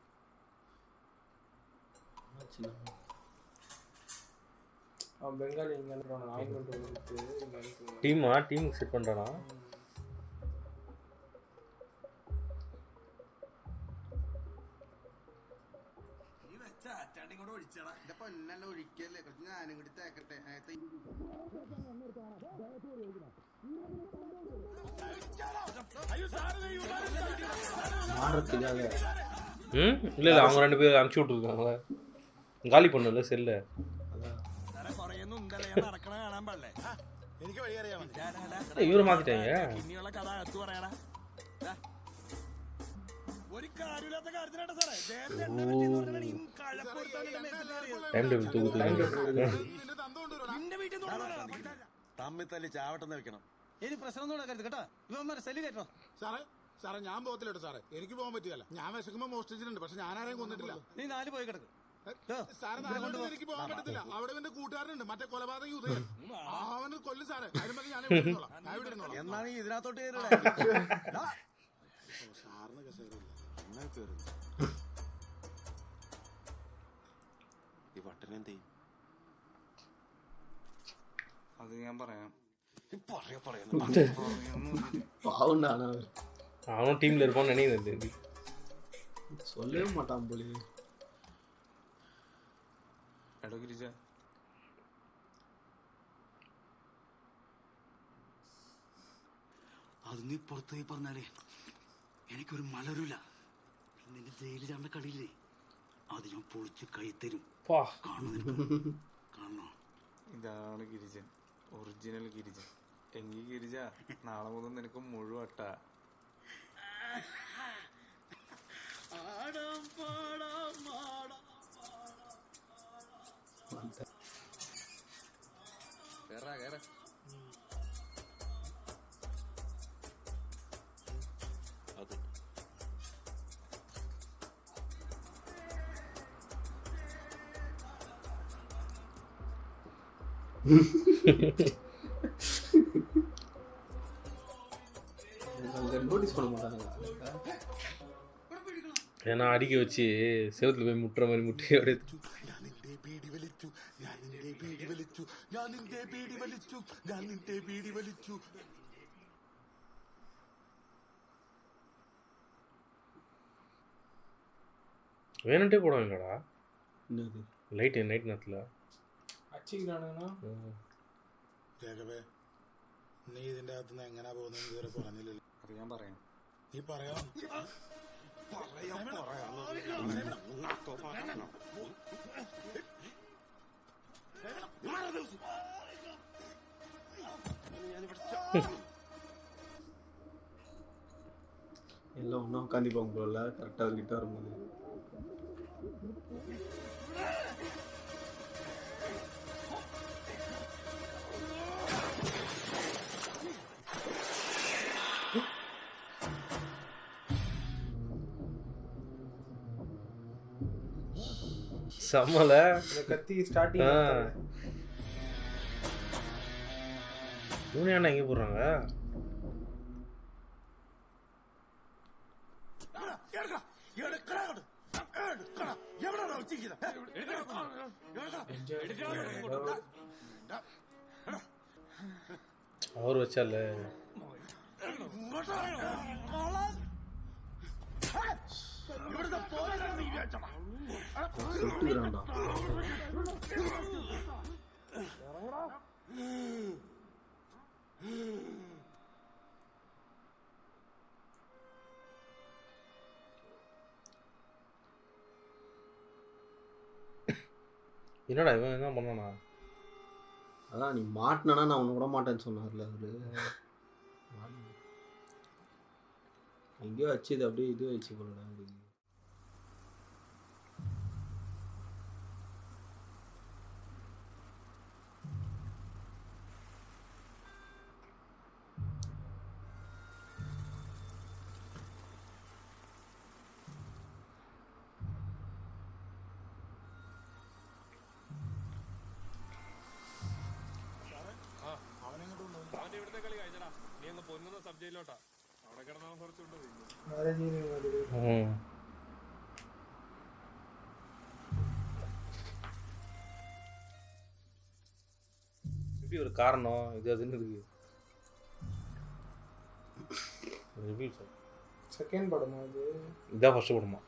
ബംഗാളി இங்க டீம் செட் பண்றானா? ഒഴിക്കല്ലേ ഞാനും കൂടി തേക്കട്ടെ. இல்ல அவங்க 2 பேரும் அனுப்பிச்சு விட்டுருக்காங்க. காலி பண்ணல செல்ல இவரை மாத்திட்டாங்க. തമ്മിൽ തല്ലി ചാവട്ടെന്ന് വെക്കണം. ഇനി പ്രശ്നം നടക്കരുത് കേട്ടോ. ഇവന്മാരെ സെല്ലി കയറ്റോ. സാറേ ഞാൻ പോകത്തില്ല സാറേ, എനിക്ക് പോകാൻ പറ്റില്ല. ഞാൻ വിശക്കുമ്പോ മോഷ്ടിച്ചിട്ടുണ്ട്, പക്ഷെ ഞാൻ ആരെയും കൊന്നിട്ടില്ല. നീ 4 പോയി കിടക്കും. സാറേ എനിക്ക് പോകാൻ പറ്റത്തില്ല. അവിടെ എന്റെ കൂട്ടുകാരനുണ്ട്, മറ്റേ കൊലപാതക ഉദയൻ. അവന് കൊല്ലും സാറേ. അതിന് ഞാൻ ഇവിടെ എന്നാണ് ഇതിനകത്തോട്ട് സാറിന് കസേരയില്ല. ഈ വട്ടനെന്തേ? അത് ഞാൻ പറയാം. அவனும் டீம்ல இருப்பான்னு நினைக்கிறேன். சொல்லவே மாட்டான் போல. എടോ ഗിരിജ, അത് നീ പുറത്തു പോയി പറഞ്ഞാലേ എനിക്കൊരു മലരില്ല. നിന്റെ ജയിലിൽ ചേർന്ന കളിയില്ലേ അത് ഞാൻ പൊളിച്ച് കൈ തരും. കാണണോ? ഇതാണ് ഗിരിജൻ, ഒറിജിനൽ ഗിരിജൻ. എങ്കിൽ ഗിരിജ നാളെ മുതൽ നിനക്ക് മുഴുവട്ട. நோட்டீஸ் பண்ண மாட்டாங்க. ஏன்னா அடிக்க வச்சு செவத்துல போய் முட்டுற மாதிரி முட்டி அப்படியே வேணுட்டே போடுவாங்கடா. என்னது லைட் நைட் நேரத்தில் അച്ചിങ്ങാണെന്നാ നീ ഇതിന്റെ അകത്തുനിന്ന് എങ്ങനെയാ പോകുന്നത് ഇതുവരെ പറഞ്ഞില്ലല്ലോ. അത് ഞാൻ പറയാം. നീ പറയാം. எல்லாம் ஒன்றா உட்காந்துப்பாங்க போல கரெக்டாக கிட்ட வரும்போது. செம்மல கத்தி ஸ்டார்டிங் இவனு என்ன எங்கே போடுறாங்க? എവിടെയാണ് വെച്ചിരിക്കുന്നത്? அவர் வச்சால ഇവിടുത്തെ പോരാ നീ വിചാരിച്ചോടാ. சுட்டுக்கிறான்டா. என்னடா இவன் என்ன பண்ணானா? அதான் நீ மாட்டினா நான் உன்னை விட மாட்டேன்னு சொன்னார்ல அவரு. எங்கேயோ வச்சு இது அப்படியே இது வச்சு கொள்ளடா அப்படின்னு. അവന്റെ ഇവിടുത്തെ കളി കഴിച്ചടാ. നീ അങ്ങ് പൊന്നുന്ന സബ് ജയിലോട്ടാ. അവിടെ കിടന്നവൻ കുറച്ചുണ്ട്. இப்படி ஒரு காரணம் இது அதுன்னு இருக்கு. ரிவ்யூ சார் സെക്കൻഡ് പടമാ ഇത്? இதான் ஃபர்ஸ்ட் படமா?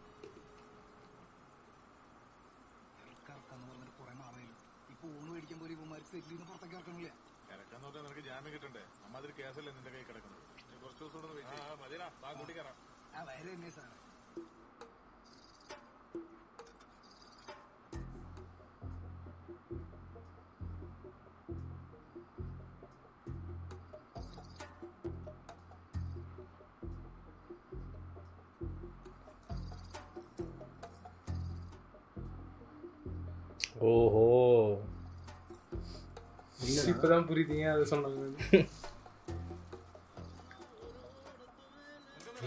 ഇപ്പൊ ഊണ് മേടിക്കാൻ പോലും ഇവന്മാർക്ക് സെറ്റിൽ പുറത്തേക്ക് ഇറക്കണില്ല. ഇറക്കാൻ നോക്കാൻ നിനക്ക് ജാമ്യം കിട്ടണ്ടേ? അമ്മാതിരി കേസല്ലേ നിന്റെ കൈ കിടക്കുന്നത്. കുറച്ച് ദിവസം കൂടെ വെയിറ്റ് ചെയ്യ്. മതിടാ, താ കൂട്ടി കയറാം. ആ വയറ് തന്നെ സാറേ. ஓஹோ, இப்பதான் புரியுதுங்க அதை சொன்னாங்க.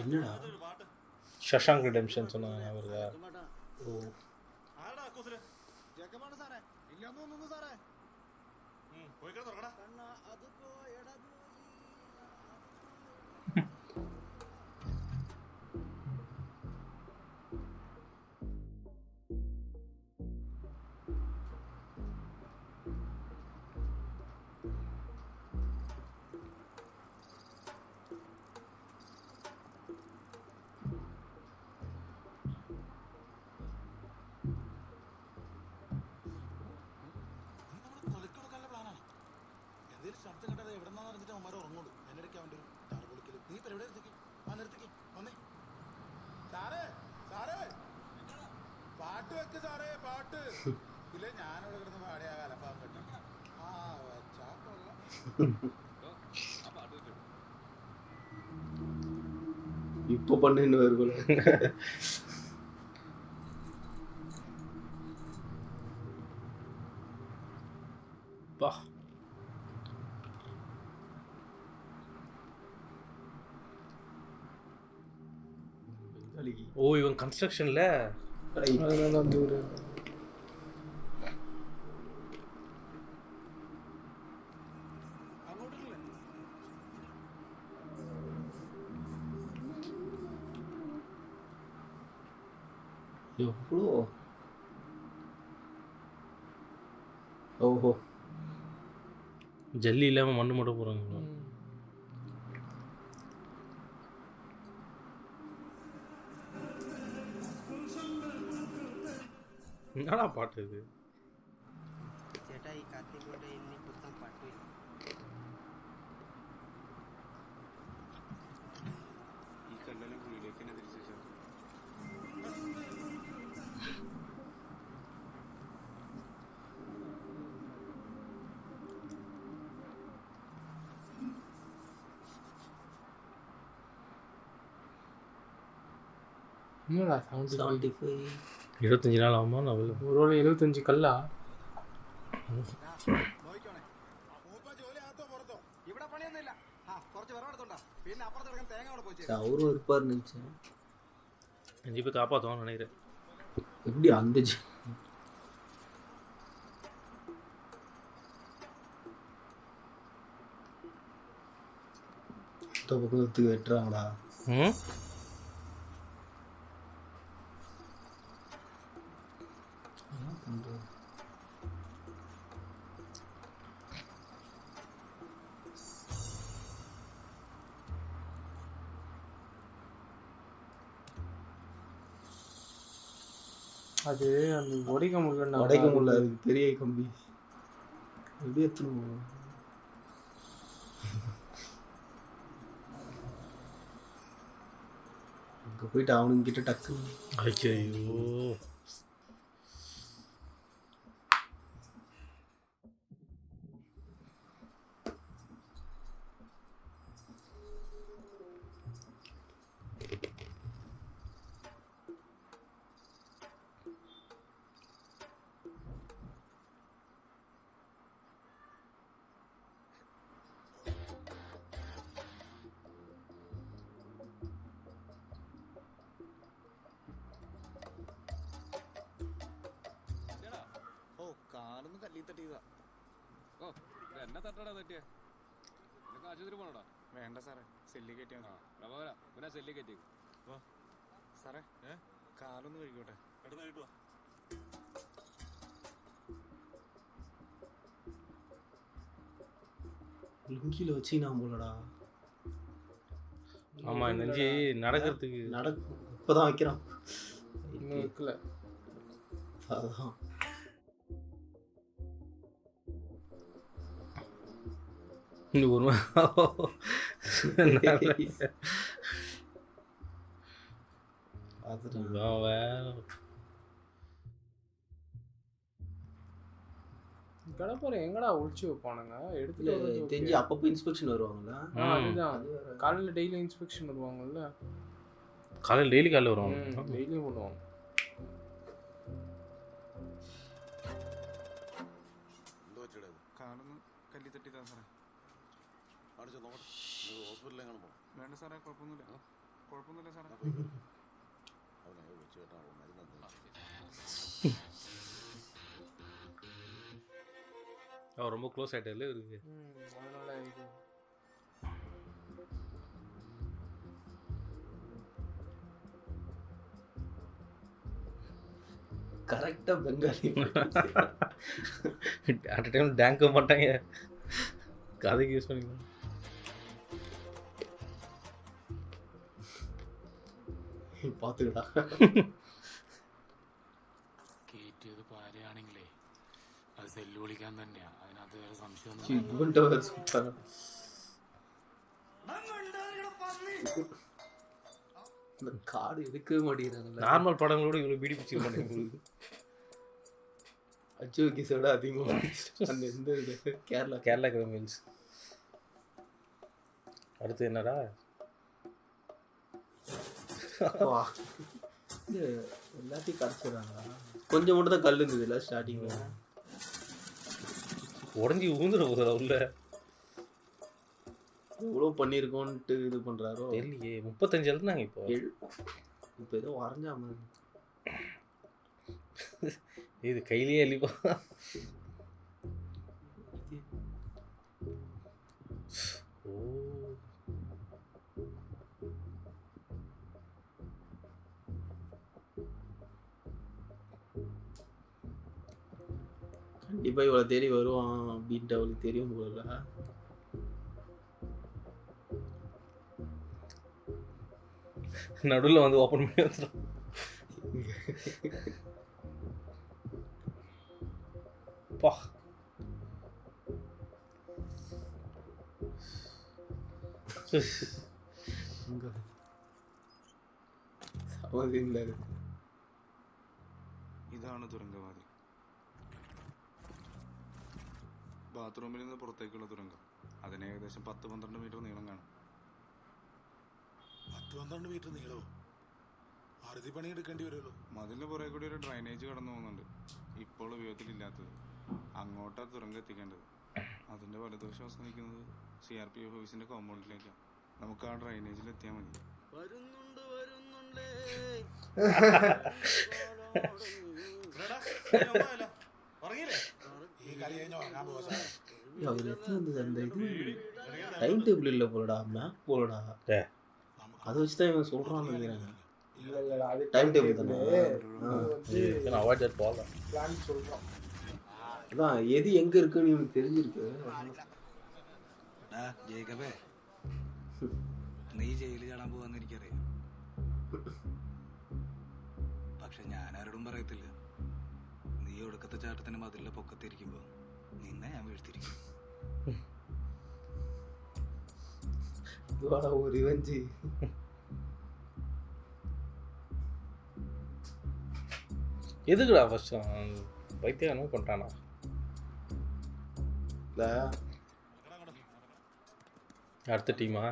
என்னடா ஷஷாங்க் ரிடெம்ஷன் சொன்னாங்க அவருக்கு. ஓ ആടാ കൂസല്. ജേക്കബാണ് സാറേ. ഇല്ലാന്ന് തോന്നുന്നു സാറേ. പോയി കിടന്നുറങ്ങടാ. എന്തെങ്കിലും ശബ്ദം കേട്ടത് എവിടെന്നാന്ന് അറിഞ്ഞിട്ട് അവന്മാർ ഉറങ്ങുള്ളൂ. എന്നിടയ്ക്ക് അവൻ്റെ ഒരു ചാറ് പൊളിക്കല്. നീ ഇപ്പൊ എവിടെ നിർത്തിക്ക്? ആ നിർത്തിക്ക് വന്നേ. സാറേ സാറേ പാട്ട് വെക്ക് സാറേ, പാട്ട് ഇല്ലേ? ഞാനിവിടെ കിടന്ന് പാടിയ കലപ്പാൻ പറ്റും. ആ വെച്ചാ കൊള്ളാം. இப்போ பண்ணுன்னு வருகுல. பா ஓ இவன் கன்ஸ்ட்ரக்ஷன்ல அதனால தூர எவ்வளோ. ஓஹோ, ஜல்லி இல்லாமல் மண்ணு மட்டும் போகிறாங்க. என்னடா பாட்டு இது? ചേട്ടാ ഈ കാത്തിക്കൂടെ ഇനി പുത്തൻ പാട്ടില്ല. ഈ കല്ലെല്ലാം കുഴിയിലേക്ക് തന്നെ തിരിച്ചു ചേർക്കും. என்னடா 75 25 நாள் ஆகுமா? நான் ஒரு 75 கல்லா? ഇവിടെ പണിയൊന്നുമില്ല. ആ കുറച്ച് വിറവ് എടുത്തോണ്ടാ. പിന്നെ അപ്പുറത്ത് കിടക്കാൻ തേങ്ങ അവിടെ പോയി. அவரும் இருப்பார் நினைச்சேன். 5 பேர் காப்பாற்றுவான்னு நினைக்கிறேன். எப்படி அந்த பக்கத்துக்கு வெட்டுறாங்களா? அது அந்த உடைக்க முடியல உடைக்க முடியல, அது பெரிய கம்பி. எப்படி எத்தணும்? அங்கே போயிட்டு அவனுங்க கிட்ட டக்குன்னு ஐயோ ഓ കാലൊന്ന് കല്ലി തട്ടിയതാ. ഓ എന്നെ തട്ടടാ തട്ടിയ നിനക്ക് ആശുപത്രി പോണോടാ? വേണ്ട സാറേ, സെല്ലി കയറ്റിയാ മതി. പ്രഭാകര പിന്നെ സെല്ലി കയറ്റി സാറേ കാലൊന്ന് കഴിക്കോട്ടെ. லுங்கியில் வச்சுக்கினா போலடா. ஆமாம் நெஞ்சு நடக்கிறதுக்கு இப்போ தான் வைக்கிறான். இன்னும் வைக்கல. அதுதான் ஒரு கடப்பாறை எங்கடா ஒழிச்சு வைப்பானுங்க? எடுத்துட்டு தெரிஞ்சு அப்பப்போ இன்ஸ்பெக்ஷன் வருவாங்கல்ல. அதுதான் காலையில் டெய்லி இன்ஸ்பெக்ஷன் வருவாங்கல்ல. காலையில் டெய்லி காலையில் வருவாங்க. டெய்லியும் பண்ணுவாங்க. കാലൊന്ന് കല്ലി തട്ടിയതാ സാറേ. വേണ്ട സാറേ, കുഴപ്പമൊന്നുമില്ല. കുഴപ്പമൊന്നുമില്ല സാറേ. ரொம்ப க்ளோஸ் ஆகிட்டாரு இருக்கு. அதனால இது கரெக்டாக பெங்காலி அட் டைம் டேங்க மாட்டாங்க, கதைக்கு யூஸ் பண்ணிக்கலாம். பார்த்துக்கடா. കയറ്റിയത് പാരയാണെങ്കിലേ അത് സെല്ല് വിളിക്കാൻ തന്നെയാ. അതിനകത്ത് വേറെ സംശയം காடு எடுக்கவே மாட்டேங்கிறாங்க. நார்மல் படங்களோட இவ்வளோ பீடி பிடிச்சிக்க மாட்டேங்குது. அச்சோ கிஸோட அதிகமாக அந்த எந்த இது கேரளா கிரிமினல்ஸ். அடுத்து என்னடா? எல்லாத்தையும் கடைச்சிடுறாங்க. கொஞ்சம் மட்டும் தான் கல் இருந்தது இல்லை ஸ்டார்டிங்கில். உடஞ்சி ஊந்துட போகுது உள்ள. எவ்வளோ பண்ணியிருக்கோன்ட்டு இது பண்ணுறாரோ தெரியலையே. 35 எழுதுனாங்க இப்போ. இப்போ ஏதோ வரைஞ்சாம இது கையிலேயே அழிப்பா. ஓ கண்டிப்பாக இவ்வளோ தேடி வருவான் அப்படின்ட்டு அவளுக்கு தெரியும் போல. நடுவில் வந்து ஓப்பன் பண்ணி வந்துடும். பா ഇതാണ് തുരങ്കവാതി. ബാത്റൂമിൽ നിന്ന് പുറത്തേക്കുള്ള തുരങ്കം. അതിന് ഏകദേശം 10-12 മീറ്റർ നീളം കാണും. 10-12 മീറ്റർ നീളമോ? അറുതി പണി എടുക്കേണ്ടി വരുമല്ലോ. മതിലിന് പുറകെ കൂടി ഒരു ഡ്രൈനേജ് കടന്നു പോകുന്നുണ്ട്, ഇപ്പോൾ ഉപയോഗത്തിലില്ലാത്തത്. അങ്ങോട്ടാ തുരങ്കം എത്തിക്കേണ്ടത്. അതിന്റെ വലതുവശം അവസാനിക്കുന്നത് CRPF ഓഫീസിന്റെ കോമ്പൗണ്ടിലേക്കാണ്. നമുക്ക് ആ ഡ്രൈനേജിൽ എത്തിയാൽ മതി. டைம் டேபிள் இல்லை போலடா, மேப் போலடா. அதை வச்சு தான் இவன் சொல்கிறான்னு நினைக்கிறாங்க. இல்லடா அது டைம் டேபிள் தானே. Avoid that ball. பிளான் சொல்றோம். அதான் எது எங்க இருக்குன்னு இவனுக்கு தெரிஞ்சிருக்கு. ജേക്കബേ നീ ജയിലിൽ ചാടാൻ പോവാന്ന് എനിക്കറിയാം. പക്ഷെ ഞാനാരോടും പറയത്തില്ല. നീ ഒടുക്കത്തെ ചാട്ടത്തിന് മതിലിലെ പൊക്കത്തിരിക്കുമ്പോ നിന്നെ ഞാൻ വീഴ്ത്തിരിക്കും. இதுவாடா ஒரு ரிவெஞ்ச். எதுக்குடா ஃபர்ஸ்ட் பைத்தியம் கொண்டானா? இல்ல அடுத்த டீமா?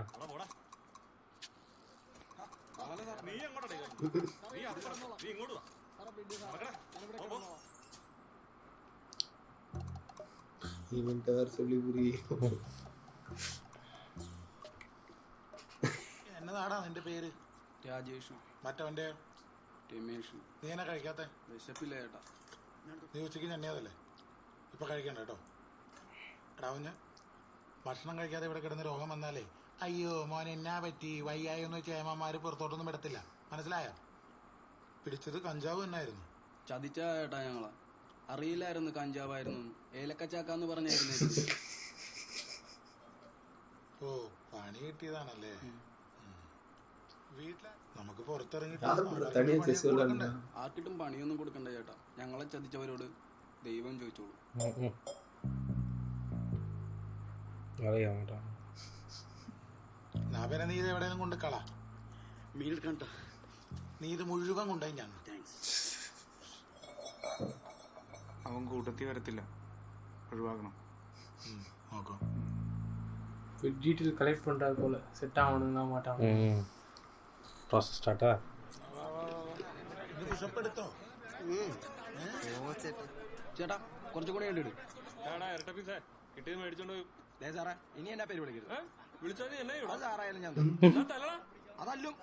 இவன்ட்ட வேற சொல்லி புரியும். എന്നതാടാ നിന്റെ പേര്? രാജേഷ്. മറ്റവന്റെ രമേഷ്. നീ എന്നെ കഴിക്കാത്ത? വിശപ്പില്ല ചേട്ടാ. നീ ഉച്ചയ്ക്ക് ഞണ്ണിയതല്ലേ? ഇപ്പൊ കഴിക്കണ്ട കേട്ടോ. എടാ കുഞ്ഞ്, ഭക്ഷണം കഴിക്കാതെ ഇവിടെ കിടന്ന് രോഗം വന്നാലേ അയ്യോ മോൻ എന്നാ പറ്റി വയ്യായൊന്നും ചേമാന്മാര് പുറത്തോട്ടൊന്നും വിടത്തില്ല. മനസ്സിലായോ? പിടിച്ചത് കഞ്ചാവ് തന്നെയായിരുന്നു. ചതിച്ച ചേട്ടാ ഞങ്ങളാ. അറിയില്ലായിരുന്നു കഞ്ചാവായിരുന്നു. ഏലക്കച്ചാക്കാന്ന് പറഞ്ഞായിരുന്നു. ഓ പണി കിട്ടിയതാണല്ലേ. വീട്ടിലെ നമുക്ക് പുറത്തിറങ്ങിട്ട് ആർക്കിട്ടും പണിയൊന്നും കൊടുക്കണ്ട ചേട്ടാ. ഞങ്ങളെ ചതിച്ചവരോട് ദൈവം ചോദിച്ചോളൂ. പിന്നെ നീ ഇത് എവിടെയും കൊണ്ട് കളാ. നീ ഇത് മുഴുവൻ കൊണ്ടുപോയി ഞാൻ. അവൻ കൂട്ടത്തിൽ വരത്തില്ല, ഒഴിവാക്കണം. നോക്കാം. டீட்டெயில் கலெக்ட் பண்ணுறது போல் செட் ஆகணும்னா மாட்டாங்க. ப்ராசஸ் ஸ்டார்ட்டா? ചേട്ടാ കുറച്ചും കൂടെ കണ്ടിടും. കിട്ടിയത് മേടിച്ചോണ്ട് സാറേ ഇനി എന്നാ പേര് വിളിക്കരുത്. വിളിച്ചാൽ എന്നെ സാറായാലും ഞാൻ അതല്ലും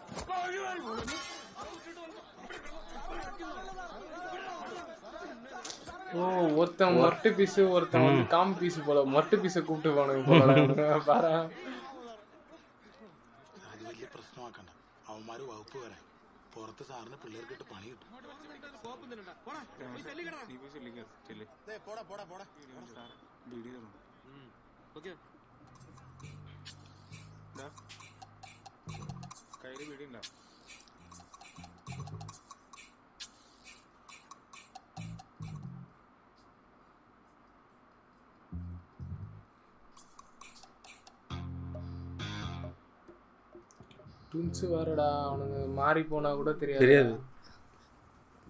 ஓ ஒருத்தன் மொட்டை பீஸு ஒருத்தன் வந்து காம் பீஸு போல மொட்டை பீஸை கூப்பிட்டு போனது போல பாரு. അത് വലിയ പ്രശ്നമാക്കണ്ട. അവന്മാര് വകുപ്പ് വരാൻ പുറത്ത് സാറിന് പിള്ളേർക്കിട്ട് പണി കിട്ടും. കയ്യില് വീടിണ്ട. ட்வின்ஸ் வேறடா, அவனுங்க மாறி போனா கூட தெரியாது.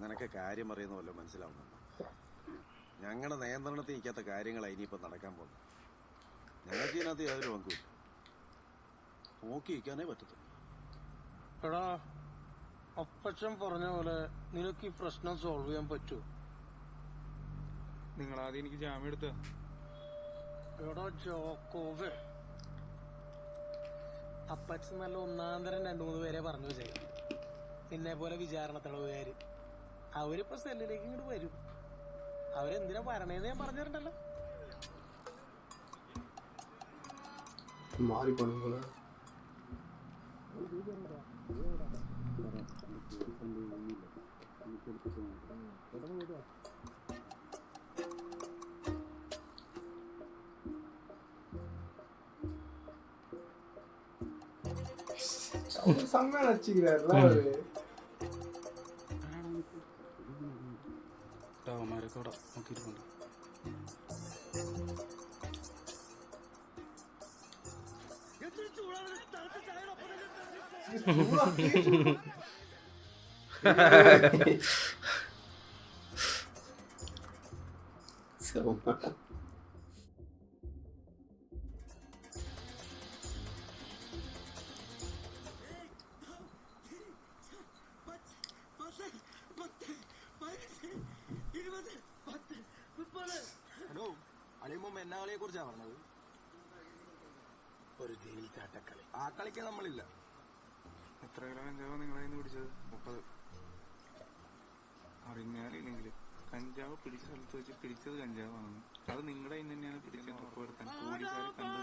നിനക്ക് കാര്യം അറിയുന്നല്ലോ മനസ്സിലാവുന്നു. ഞങ്ങളുടെ നിയന്ത്രണത്തിൽ നിൽക്കാത്ത കാര്യങ്ങളാണ് ഇനിയിപ്പോൾ നടക്കാൻ പോകുന്നത്. ഞങ്ങൾക്ക് ഇതിനകത്ത് യാതൊരു പങ്കുമില്ല. നോക്കി നിൽക്കാനേ പറ്റത്തില്ല. എടാ അപ്പച്ചൻ പറഞ്ഞ പോലെ നിനക്ക് ഈ പ്രശ്നം സോൾവ് ചെയ്യാൻ പറ്റുമോ? നിങ്ങളാദ്യം എനിക്ക് ജാമ്യം എടുത്ത. എടാ ജോക്കോവേ, അപ്പച്ചൻ നല്ല ഒന്നാം തരം 2-3 പേരെ പറഞ്ഞു ചെയ്യും. നിന്നെ പോലെ വിചാരണ തടവുകാര് അവരിപ്പോ സെല്ലിലേക്ക് ഇങ്ങോട്ട് വരും. അവരെന്തിനാ വരണേന്ന് ഞാൻ പറഞ്ഞിട്ടുണ്ടല്ലോ. மாறி போன போல செம்ம வச்சுக்கிறாருல அவரு. അവന്മാരൊക്കെ അവിടെ നോക്കിയിരിക്കുന്നുണ്ട്. ഹലോ, അളിയുമ്പോ എന്നാ കളിയെ കുറിച്ചാ പറഞ്ഞത്? ഒരു ജയിൽ ചാട്ടക്കളി. ആ കളിക്ക് നമ്മളില്ല. എത്ര കിലോ കഞ്ചാവ് നിങ്ങളെ പിടിച്ചത്? 30. അറിഞ്ഞാലില്ലെങ്കിലും കഞ്ചാവ് പിടിച്ച സ്ഥലത്ത് വെച്ച് പിടിച്ചത് കഞ്ചാവാണെന്ന് അത് നിങ്ങളുടെ കയ്യിൽ തന്നെയാണ് പിടിച്ചത്. ഉറപ്പുവരുത്താൻ പോലീസുകാരെ കണ്ടു.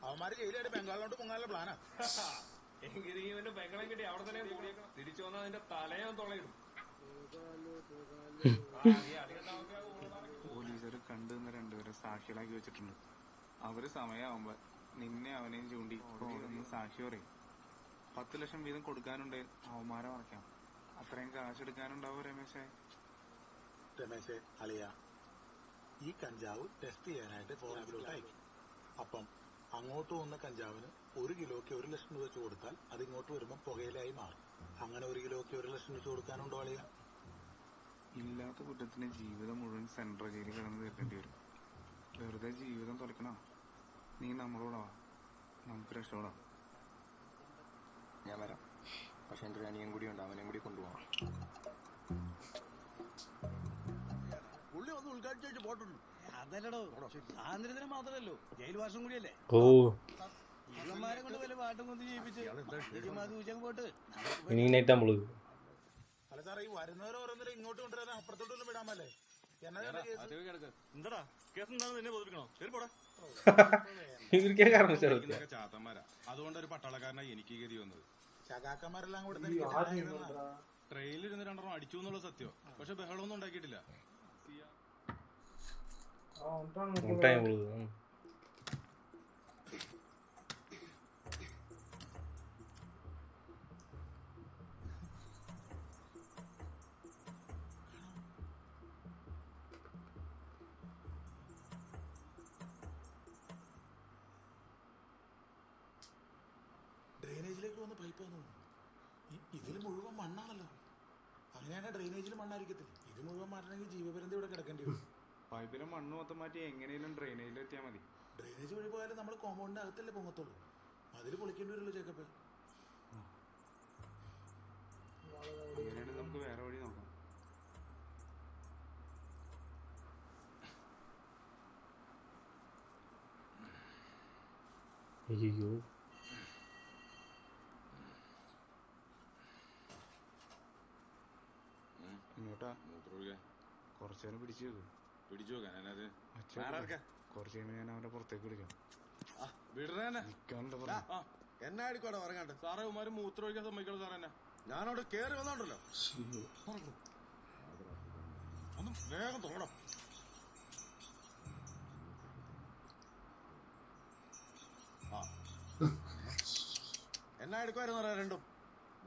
അവന്മാര് ജയിലായിട്ട് ബംഗാളിലോട്ട് മുങ്ങാനുള്ള പ്ലാനാ. എങ്കിൽ ഇവന്റെ ബംഗളം കിട്ടി അവിടെ തന്നെ കൂടിയേക്കണം. തിരിച്ചു വന്നാൽ അതിന്റെ തലയാൻ തുളയിടും. പോലീസുകാർ കണ്ടുനിന്ന രണ്ടുപേരെ സാക്ഷികളാക്കി വെച്ചിട്ടുണ്ട്. അവര് സമയമാകുമ്പോ നിന്നെ അവനെയും ചൂണ്ടി ഒന്ന് സാക്ഷി പറയും. 10 ലക്ഷം വീതം കൊടുക്കാനുണ്ട്. അവന്മാരെ മറക്കാം. അത്രയും കാശ് എടുക്കാനുണ്ടാവും രമേശേ. രമേശേ, അളിയ, ഈ കഞ്ചാവ് ടെസ്റ്റ് ചെയ്യാനായിട്ട് ഫോറൻസിലോട്ട് അയക്കും. അപ്പം അങ്ങോട്ട് വന്ന കഞ്ചാവിന് 1 കിലോയ്ക്ക് 1 ലക്ഷം രൂപ വെച്ച് കൊടുത്താൽ അത് ഇങ്ങോട്ട് വരുമ്പോൾ പുകയിലായി മാറും. അങ്ങനെ 1 കിലോയ്ക്ക് 1 ലക്ഷം വെച്ച് കൊടുക്കാനുണ്ടോ അളിയ? ഇല്ലാത്ത കുറ്റത്തിന് ജീവിതം മുഴുവൻ സെൻട്രൽ ജയിലിൽ കിടന്ന് തീർക്കേണ്ടി വരും. വെറുതെ ജീവിതം തുറക്കണോ? നീ നമ്മളോടാ, നമുക്ക് രക്ഷപ്പെടാം. ഞാൻ വരാം. പക്ഷെ എൻ്റെ ഒരു അനിയൻ കൂടി ഉണ്ട്, അവനെയും കൂടി കൊണ്ടുപോകാം. പുള്ളി ഒന്ന് ഉദ്ഘാടിച്ചു പോട്ടുണ്ട്. അതല്ലടോ, സ്വാതന്ത്ര്യത്തിന് മാത്രമല്ലോ, ജയിൽ വർഷം കൂടിയല്ലേ. ഇവന്മാരെ കൊണ്ട് വല്ല പാട്ടും കൊന്ന് ചെയ്യിപ്പിച്ച് പോട്ട്. ഇനി നൈറ്റ് നമ്മള് അല്ല സാറേ, ഈ വരുന്നവരെ ഓരോന്നര ഇങ്ങോട്ട് കൊണ്ടുവരാൻ അപ്പുറത്തോട്ടൊന്നും വിടാമല്ലേ? എന്താടാ കേസ് എന്താണെന്ന് നിന്നെ ബോധിപ്പിക്കണോ? ശരി പോടാ. ചാത്തന്മാരാ, അതുകൊണ്ട് ഒരു പട്ടാളക്കാരനായി എനിക്ക് ഗതി വന്നത്. ശകാക്കന്മാരെല്ലാം കൂടെ ട്രെയിനിലിരുന്ന് 2 അടിച്ചു എന്നുള്ള സത്യം. പക്ഷെ ബഹളമൊന്നും ഉണ്ടാക്കിയിട്ടില്ല. ഡ്രെയിനേജിലേക്ക് വന്ന് പൈപ്പ് വന്നു. ഇതിൽ മുഴുവൻ മണ്ണാണല്ലോ. അങ്ങനെയാണ് ഡ്രെയിനേജിൽ മണ്ണായിരിക്കത്തില്ല. ഇത് മുഴുവൻ മാറ്റണമെങ്കിൽ ജീവപര്യന്തി ഇവിടെ കിടക്കേണ്ടി വരും. പൈപ്പിലെ മണ്ണ് മൊത്തം മാറ്റി എങ്ങനെയും ഡ്രെയിനേജിൽ എത്തിയാൽ മതി. ഡ്രെയിനേജ് വഴി പോയാലും നമ്മൾ കോമ്പൗണ്ടിന്റെ അകത്തല്ലേ പൊങ്ങത്തുള്ളൂ. അതിൽ പൊളിക്കേണ്ടി വരുമല്ലോ ചേക്കപ്പ്. അങ്ങനെയാണെങ്കിൽ നമുക്ക് വേറെ വഴി നോക്കാം. അയ്യോ, ഇങ്ങോട്ടാ കുറച്ചു നേരം പിടിച്ചു വെക്കും. പിടിച്ചു വെക്കാൻ കുറച്ച് കഴിയുമ്പോൾ ഞാൻ അവന്റെ പുറത്തേക്ക് വിളിക്കാം. എന്നാ അടിക്കോടെ പറഞ്ഞാണ്ട് സാറേ ഉമാര് മൂത്രം ഒഴിക്കാൻ സമ്മതിക്കണം സാർ. എന്നെ ഞാനോട് കേറി വന്നോണ്ടല്ലോ. ഒന്ന് വേഗം തുറക്കണം. എന്നാ എടുക്കുമായിരുന്നു രണ്ടും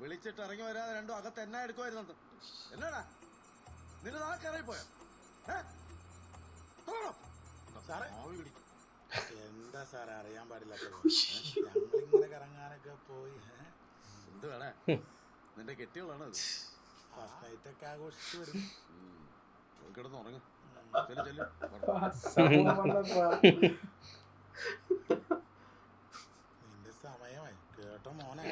വിളിച്ചിട്ട് ഇറങ്ങി വരാതെ രണ്ടും അകത്ത് എന്നാ എടുക്കുമായിരുന്നു. എന്നാടാ നിന്റെ നാക്കറിയിപ്പോയോ? സാറേ എന്താ സാറേ അറിയാൻ പാടില്ലാത്തത്? ഞങ്ങളിങ്ങനെ കറങ്ങാനൊക്കെ പോയി. എന്ത് വേണേ നിന്റെ കെട്ടികളാണ് അത്. ഫസ്റ്റ് നൈറ്റ് ഒക്കെ ആഘോഷിച്ചു വരും. കിടന്ന് ഉറങ്ങും. നിന്റെ സമയമായി കേട്ടോ മോനെ.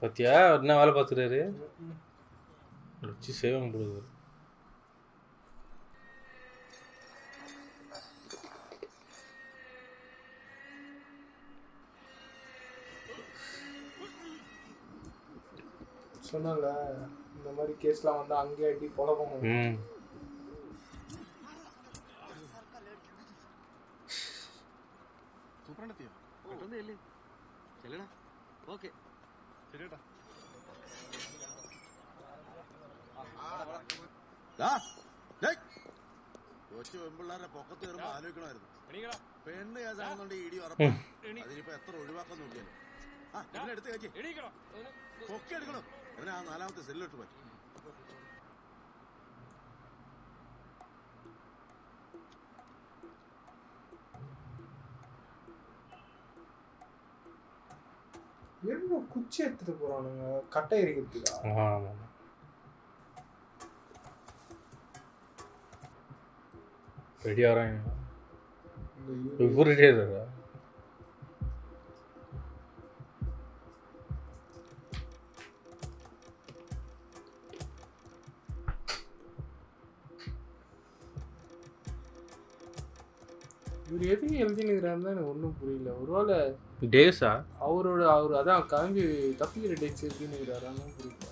பத்தியா என்ன வேலை பார்த்துறாரு வச்சு சேவம் போடுது. சொன்னால இந்த மாதிரி கேஸ்லாம் வந்து அங்கே அடி புலகம். സൂപ്രണ്ടെത്തിയോ? പെട്ടെന്ന് ചെല്ല്. ചെല്ലടാ. ഓക്കെ ശരിയേട്ടാ. കൊച്ചു പെൺപിള്ളേരുടെ പൊക്കത്ത് കയറുമ്പോ ആലോചിക്കണമായിരുന്നു. എണീക്കടാ. പെണ്ണ് കേസാണെന്നുണ്ട് ഇടി ഉറപ്പാണ്. അതിനിപ്പോ എത്ര ഒഴിവാക്കാൻ നോക്കിയാലും എടുത്ത് കയറ്റി പൊക്കി എടുക്കണം. അവനെ ആ 4ാമത്തെ സെല്ലിട്ട് പറ്റും. என்ன குச்சி எடுத்துட்டு போறானுங்க கட்டை எரிக்கிறதுக்கா? ஆமா ரெடி ஆறாங்க. இவர் ரெடி ஆறாரா? இவர் எதுக்கு எழுதினுக்கிறாருன்னு தான் எனக்கு ஒன்றும் புரியல. ஒருவேளை டேஸா அவர் அதான் கிளம்பி தப்பிக்கிற டேட்ஸ் எழுதினுக்கிறாரான்னு புரியல.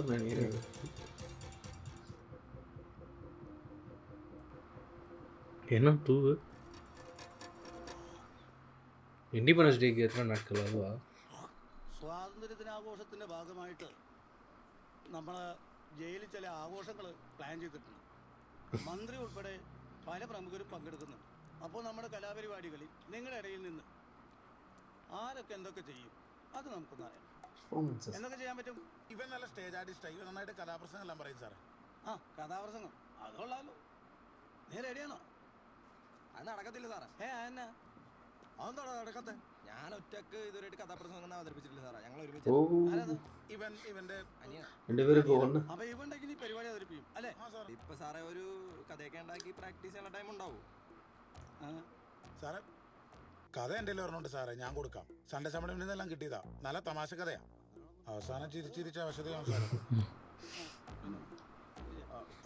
நினைக்கிறேன். என்ன டூ ഇൻഡിപെൻഡൻസ് ഡേക്ക് എത്ര നാட்கள் അതുവാ? സ്വാതന്ത്ര്യദിനാഘോഷത്തിന്റെ ഭാഗമായിട്ട് നമ്മൾ ജയിലിൽ ചില ആഘോഷങ്ങൾ പ്ലാൻ ചെയ്തിട്ടുണ്ട്. മന്ത്രി ഉൾപ്പെടെ പല പ്രമുഖരും പങ്കെടുക്കുന്നുണ്ട്. അപ്പോൾ നമ്മുടെ കലാപരിപാടികളിൽ നിങ്ങളുടെ ഇടയിൽ നിന്ന് ആരൊക്കെ എന്തൊക്കെ ചെയ്യും അത് നമുക്കൊന്ന് അറിയാം. എന്തൊക്കെ ചെയ്യാൻ പറ്റും? ഇവൻ നല്ല സ്റ്റേജ് ആർട്ടിസ്റ്റായി, ഇവൻ നന്നായിട്ട് കഥാപ്രസംഗം എല്ലാം പറയും സാറേ. ആ കഥാപ്രസംഗം അതുകൊള്ളാലോ. നീ റെഡിയാണോ? അത് നടക്കത്തില്ല സാറേ. എന്നാ അതെന്താണോ നടക്കത്തെ? ഞാൻ ഒറ്റക്ക് ഇതുവരെയായിട്ട് കഥാപ്രസംഗം അവതരിപ്പിച്ചിട്ടില്ല സാറേ. ഞങ്ങൾ ഓ ഇവൻ ഇവന്റെ അപ്പൊ ഇവന്റെ ഇനി പരിപാടി അവതരിപ്പിക്കും അല്ലേ? ഇപ്പൊ സാറേ ഒരു കഥയൊക്കെ ഉണ്ടാക്കി പ്രാക്ടീസ് ചെയ്യാനുള്ള ടൈം ഉണ്ടാവും സാറേ. കഥ എൻ്റെ പറഞ്ഞോണ്ട് സാറേ, ഞാൻ കൊടുക്കാം. സൺഡേ സമ്മേളനിൽ നിന്നെല്ലാം കിട്ടിയതാ. നല്ല തമാശ കഥയാ. അവസാനം ചിരിച്ചിരിച്ച അവശതയാണ് സാറേ.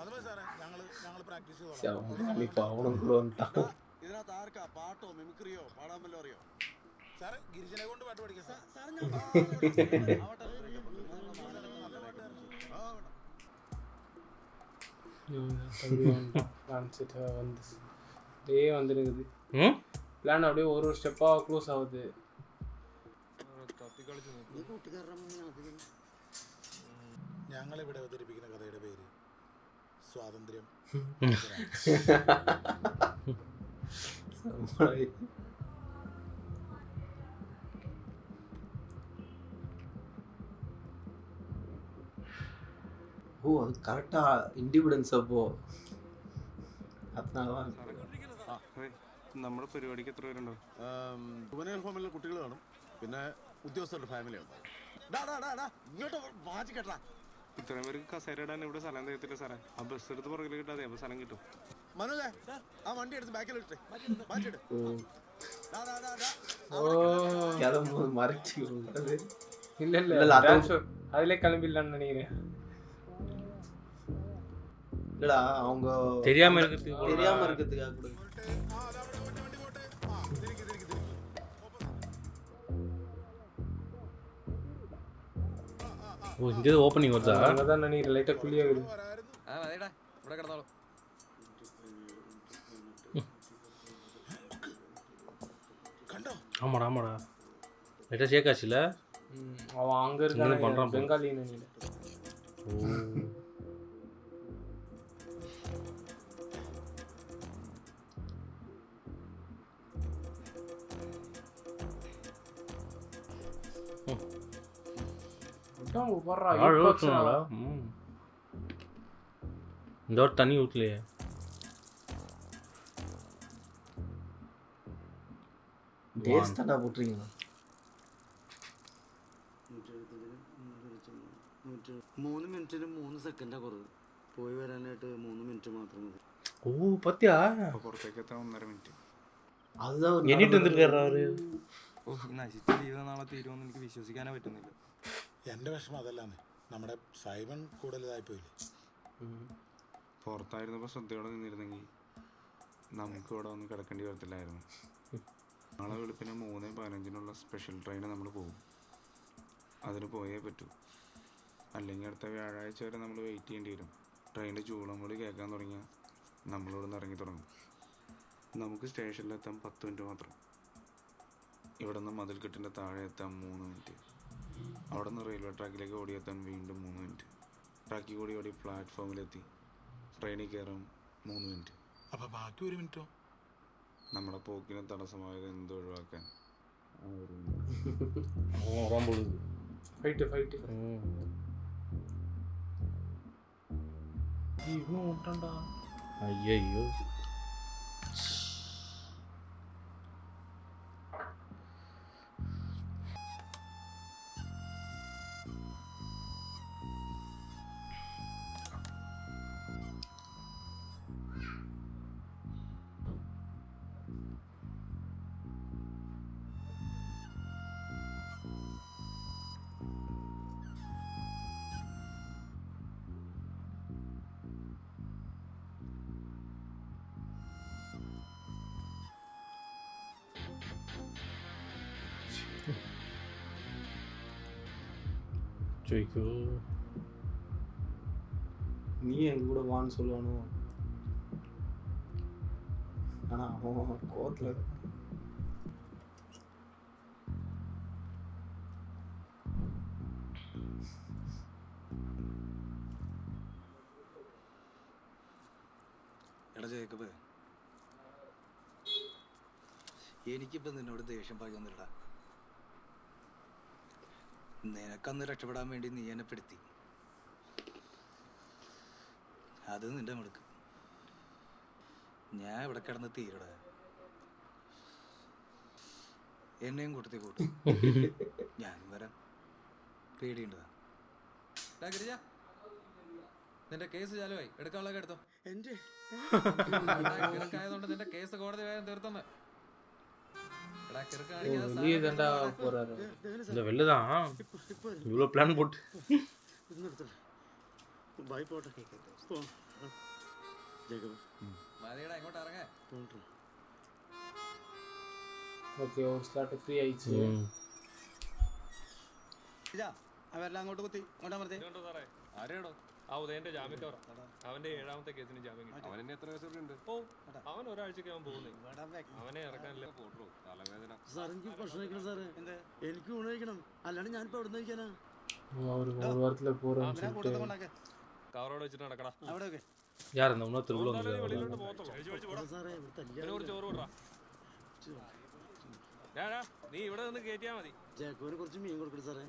അതുപോലെ സാറേ ഞങ്ങൾ പ്രാക്ടീസ് ചെയ്തോളാം. ഇതിനകത്ത് ആർക്കാ പാട്ടോ മിമിക്രിയോ പാടാൻ വല്ലോ അറിയോ? സാറേ ഗിരിജനെ കൊണ്ട് പാട്ട് പഠിക്കാം സാർ. வந்துருக்குது பிளான் அப்படியே ஒரு ஸ்டெப்பாக க்ளோஸ் ஆகுது. ഞങ്ങളിവിടെ അവതരിപ്പിക്കുന്ന കഥയുടെ പേര് സ്വാതന്ത്ര്യം. ഓ അത് കറക്റ്റാ ഇൻഡിപെൻഡൻസ്. അപ്പോൾ അതനാളാണ് നമ്മുടെ പരിപാടിക്ക് എത്ര പേരുണ്ടോ? ജുവനൈൽ ഹോമിലെ കുട്ടികൾ കാണും, പിന്നെ ഉദ്യോഗസ്ഥരുടെ ഫാമിലി ഉണ്ട്. ഇങ്ങോട്ട് വാച്ച് കേട്ടാ. ഇത്രയും പേർക്ക് കസേര ഇടാൻ ഇവിടെ സ്ഥലം തരത്തില്ല സാറേ. ആ ബസ് എടുത്ത് പുറകിൽ കിട്ടാതെ അപ്പോൾ സ്ഥലം കിട്ടും. മനോജേ ആ വണ്ടി എടുത്ത് ബാക്കിലിട്ടെ. மறைச்சு இல்ல இல்ல அதிலே கிளம்பிடலான்னு நினைக்கிறேன். இல்லடா அவங்க தெரியாம இருக்கிறதுக்காக கூட. ஓ இங்க ஓபனிங் வருதா? அதான் நினைக்கிறேன். லைட்டா குளியா வருது. അതേടാ ഇവിടെ കിടന്നോളൂ. ஆமாடா ஆமாடா லைட்டா ஷேக் ஆச்சுல. அவன் அங்க இருக்கான் பெங்காலி நினைக்கிறேன். இந்த ஒரு தண்ணி ஊற்றலையே. டேஸ் தாண்டா போட்டுறீங்களா? 3 മിനിറ്റിന് 3 സെക്കൻഡാ കുറവ്. പോയി വരാനായിട്ട് 3 മിനിറ്റ് മാത്രം മതി. ഓ പത്തിയാ പുറത്തേക്ക് എത്താൻ 1.5 മിനിറ്റ്. அதுதான் எண்ணிட்டு வந்திருக்காரு அவரு. ഓ നശിച്ച ജീവിതം നാളെ തീരുമെന്ന് എനിക്ക് വിശ്വസിക്കാനേ പറ്റുന്നില്ല. എൻ്റെ വിഷമം അതല്ലാന്ന്, നമ്മുടെ സൈമൺ കൂടുതലായി പോയില്ലേ. പുറത്തായിരുന്നപ്പോൾ ശ്രദ്ധയോടെ നിന്നിരുന്നെങ്കിൽ നമുക്ക് ഇവിടെ ഒന്നും കിടക്കേണ്ടി വരത്തില്ലായിരുന്നു. നാളെ വെളുപ്പിന് 3:15 സ്പെഷ്യൽ ട്രെയിന് നമ്മൾ പോകും. അതിന് പോയേ പറ്റൂ. അല്ലെങ്കിൽ അടുത്ത വ്യാഴാഴ്ച വരെ നമ്മൾ വെയിറ്റ് ചെയ്യേണ്ടി വരും. ട്രെയിനിൻ്റെ ചൂളം കൂടി കേൾക്കാൻ തുടങ്ങിയാൽ നമ്മളിവിടെ നിന്ന് ഇറങ്ങി തുടങ്ങും. നമുക്ക് സ്റ്റേഷനിലെത്താൻ 10 മിനിറ്റ് മാത്രം. ഇവിടെ നിന്ന് മതിൽക്കെട്ടിൻ്റെ താഴെ എത്താൻ 3 മിനിറ്റ്. അവിടെ നിന്ന് റെയിൽവേ ട്രാക്കിലേക്ക് ഓടിയെത്താൻ വീണ്ടും 3 മിനിറ്റ്. ട്രാക്കിൽ കൂടി ഓടി പ്ലാറ്റ്ഫോമിലെത്തി ട്രെയിനിൽ കയറാൻ 3 മിനിറ്റ്. അപ്പോൾ ബാക്കി 1 മിനിറ്റോ? നമ്മുടെ പോക്കിന് തടസ്സമായത് എന്ത് ഒഴിവാക്കാൻ. ஐயோ ஐயோ நீ எங்க கூட வான்னு சொல்லுவானோ. ஆனா அவன் கோவத்துல എടാ ജേക്കബ്, എനിക്കിപ്പോ നിന്നോട് ദേഷ്യം പറയുന്നില്ലടാ. നിനക്കന്ന് രക്ഷപ്പെടാൻ വേണ്ടി നീ എന്നെ പെടുത്തി. അത് നിന്റെ മുടുക്ക്. ഞാൻ ഇവിടെ കിടന്ന് തീരടാ. എന്നെയും കൂട്ടത്തി കൂട്ടും. ഞാനും വരാം. പേടിയുണ്ടതാ. നിന്റെ കേസ് ചാലുവായി. എടുക്കാനുള്ളതൊക്കെ എടുത്തോ. എന്റെ കിടക്കായതുകൊണ്ട് നിന്റെ കേസ് കോടതി വേഗം തീർത്തന്ന്. வெளியே தாண்டா போறாரு. இந்த வெளில தான் இவ்வளோ பிளான் போட்டு ബായ് പോട്ടെ. ജേക്കബ് മതിയടാ, ഇങ്ങോട്ട് ഇറങ്ങേ. ഓക്കെ സ്റ്റാർട്ട് ഫ്രീ ആയിച്ചു. അവരെല്ലാം അങ്ങോട്ട് കുത്തി കൊണ്ടാമർത്തേ. ആരെയാണോ ആ ഉദയന്റെ ജാമ്യക്കവറ. അവന്റെ 7ാമത്തെ കേസിന് ജാമ്യം കിട്ടി. അവൻ എത്ര കേസുകളുണ്ട്? ഓ അവൻ ഒരാഴ്ചക്ക് അവൻ പോകുന്നത്. അവനെ ഇറക്കാനില്ല. പോട്ടോ തലവേദന. സാർ എനിക്ക് ഭക്ഷണം കഴിക്കണം സാറേ. എനിക്ക് ഊണ് കഴിക്കണം. അല്ലാണ്ട് ഞാനിപ്പോ എവിടെ നിന്ന് കഴിക്കാനാ? ஒரு வாரத்துல போறேன்னு சொல்லிட்டு കവറോടെ വെച്ചിട്ട് നടക്കടാ. யார் அந்த இன்னொருத்தர் உள்ள வந்து വെളിയിലോട്ട് പോകത്തുള്ളൂ. ഒരു ചോറ് വിടറാ. നീ ഇവിടെ നിന്ന് കയറ്റിയാ മതി. ജേക്കബിന് കുറച്ച് മീൻ കൊടുക്കണം സാറേ.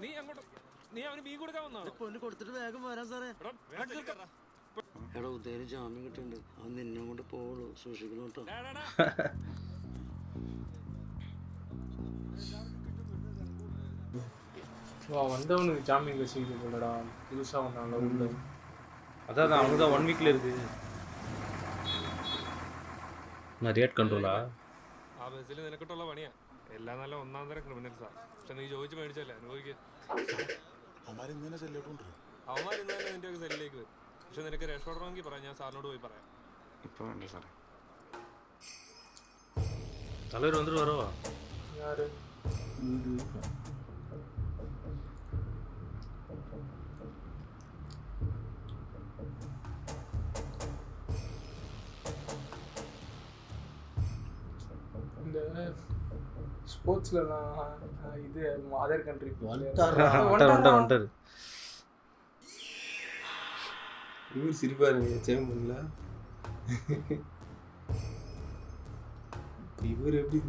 നീ അവന് മീൻ കൊടുക്കാൻ വന്നാണോ? പൊന്ന് കൊടുത്തിട്ട് വേഗം വരാൻ സാറേ. എടാ ഉദയന് ജാമ്യം കിട്ടുന്നുണ്ട്. അവൻ നിന്നെ കൊണ്ട് പോവുള്ളൂ. സൂക്ഷിക്കണം കേട്ടോ. வந்தவனுக்கு ஜாமீன் வச்சுக்கிட்டு போலடா. புதுசா வந்தாங்க உள்ள. அதான் அவங்க தான் 1 வீக்ல இருக்கு. நான் ரேட் കൺട്രോളാ. ആ ബസ്സിൽ നിനക്കിട്ടുള്ള പണിയാ. എല്ലാം നല്ല ഒന്നാം തരം ക്രിമിനൽസാ. പക്ഷെ നീ ചോദിച്ചു മേടിച്ചല്ലേ അനുഭവിക്കുക. അവന്മാരിങ്ങനെ ചെല്ലോട്ടുണ്ട്. അവന്മാർ ഇന്ന് തന്നെ നിന്റെ സെല്ലിലേക്ക് വരും. പക്ഷെ നിനക്ക് രക്ഷപ്പെടണമെങ്കിൽ പറയാം. ഞാൻ സാറിനോട് പോയി പറയാം. ഇപ്പൊ വേണ്ടി സാറേ. தலைவர் வந்துட்டு வரவா? யாரு? இந்த ஸ்போர்ட்ஸ்லாம் இது அதர் கண்ட்ரி வந்துட்டாரு. இவர் சிரிப்பாருங்க சேம்பன்ல. இவர் எப்படி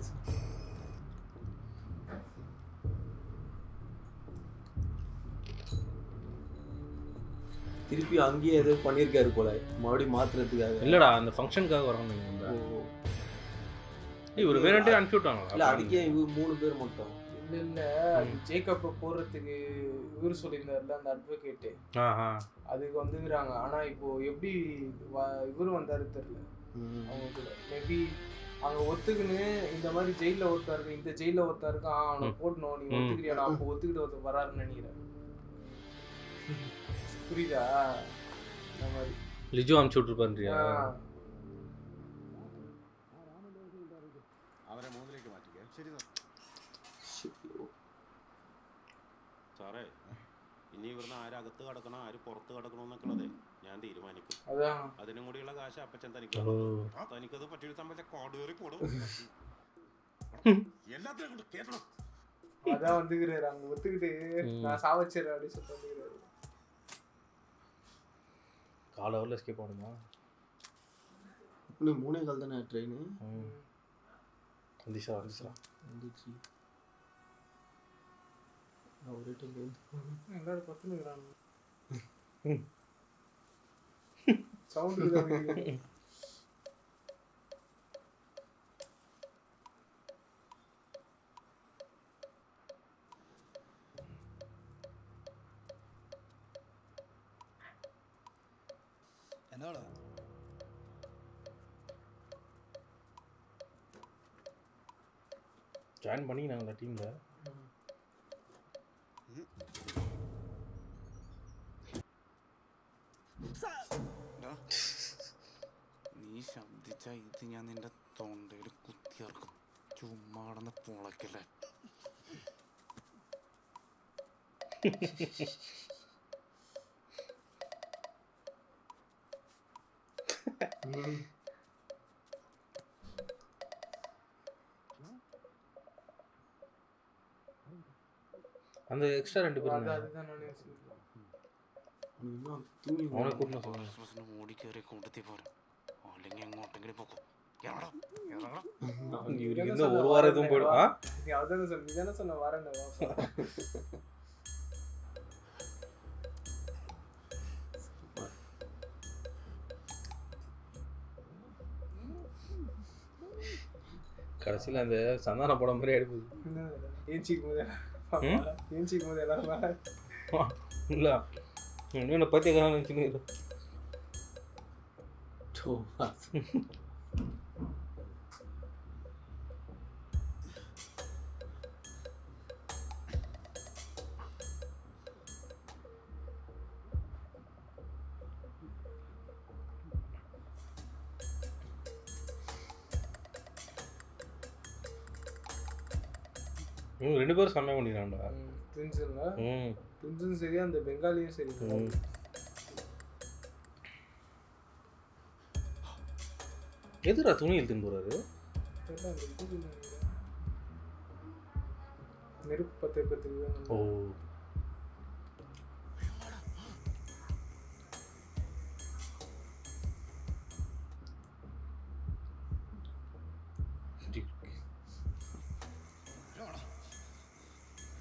திருப்பி அங்கேயே ஏதோ பண்ணியிருக்காரு போல, மறுபடியும் மாத்துறதுக்காக. இல்லடா அந்த ஃபங்க்ஷனுக்காக வரணும். இவர் வேறண்டே அனுப்பி விட்டாங்களா? இல்ல அதுக்கே இவர் 3 பேர் மட்டும். இல்ல ஜேக்கப் போறதுக்கு இவர் சொல்லியிருந்தாருல அந்த அட்வொகேட். அதுக்கு வந்துக்கிறாங்க. ஆனா இப்போ எப்படி இவரு வந்தாரு தெரியல. அவங்க கூட மேபி அங்க ஒத்துக்குன்னு இந்த மாதிரி ஜெயில ஒருத்தருக்கு இந்த ஜெயில ஒருத்தருக்கு அவனை போடணும் நீ ஒத்துக்கிறியா? நான் அப்போ ஒத்துக்கிட்டு ஒருத்தர் வராருன்னு நினைக்கிறேன். புரியுதா? இந்த மாதிரி லிஜோ அனுப்பிச்சு விட்டுருப்பான்றியா? അവരെ 3ലേക്ക് മാറ്റിക്കേ. ശരി സാറേ. ഇനി ഇവിടുന്ന് ആരകത്ത് കിടക്കണം ആര് പുറത്ത് കിടക്കണമെന്നൊക്കെ ഉള്ളതേ ഞാൻ തീരുമാനിക്കും. അതിനും കൂടിയുള്ള കാശ് അപ്പച്ചൻ തനിക്ക്. തനിക്കത് പറ്റിയൊരു സംബന്ധിച്ച കോട് കയറി പോടും. എല്ലാത്തിനും കൊണ്ട് കേട്ടണം. அதான் வந்துக்கிறாரு அங்க ஒத்துக்கிட்டு நான் சாவச்சேன் அப்படின்னு சொல்லிட்டு கால் ஹவர்ல எஸ்கேப் ஆகணுமா? இன்னும் 3:15 தானே ட்ரெயின். வந்துச்சு. ஒரே டைம் எல்லாரும் பத்துனுக்குறாங்க. சவுண்ட் என்னோட ஜாயின் பண்ணி நாங்கள் டீமில் നീ ശബ്ദിച്ച ഇത് ഞാൻ നിന്റെ തൊണ്ടയിൽ കുത്തിയിറക്കും. ചുമ്മാ കിടന്ന് പൊളക്കല്ലേ. அந்த எக்ஸ்ட்ரா 2 பேர் அதுதான் நானே சொல்றேன். அவனை கூட்டின்னு சொல்லுங்க. ഓടി കയറി കൂട്ടത്തിൽ പോരും അല്ലെങ്കിൽ എങ്ങോട്ടെങ്കിലും പോക്കും இவருக்கு இந்த ஒரு வாரம் எதுவும் போயிடும். நீ அதானே சொன்ன, நீ தானே சொன்ன வரேன். கடைசியில் அந்த சந்தான படம் மாதிரி எடுக்குது. ஏஞ்சிக்கும் போது எல்லாரும் இல்லை இன்னொன்று பத்தியக்காரன் நினச்சின்னு இவங்க 2 பேரும் செம்மையாக பண்ணிக்கிறான்டா. ட்வின்ஸும் சரி அந்த பெங்காலியும் சரி. எதுடா துணி இழுத்துன்னு போறாரு? நெருப்பு பத்திரத்துக்கு. ஓ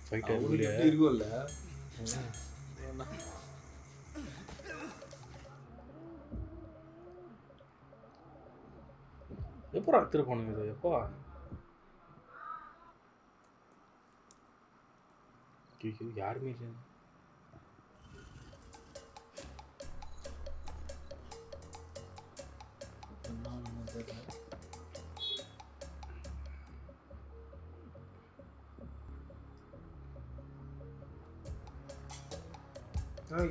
ஃபைட் இருக்கும்ல. எப்போ எடுத்துட்டு போனீங்க இது? எப்போ யாருமே இல்லை.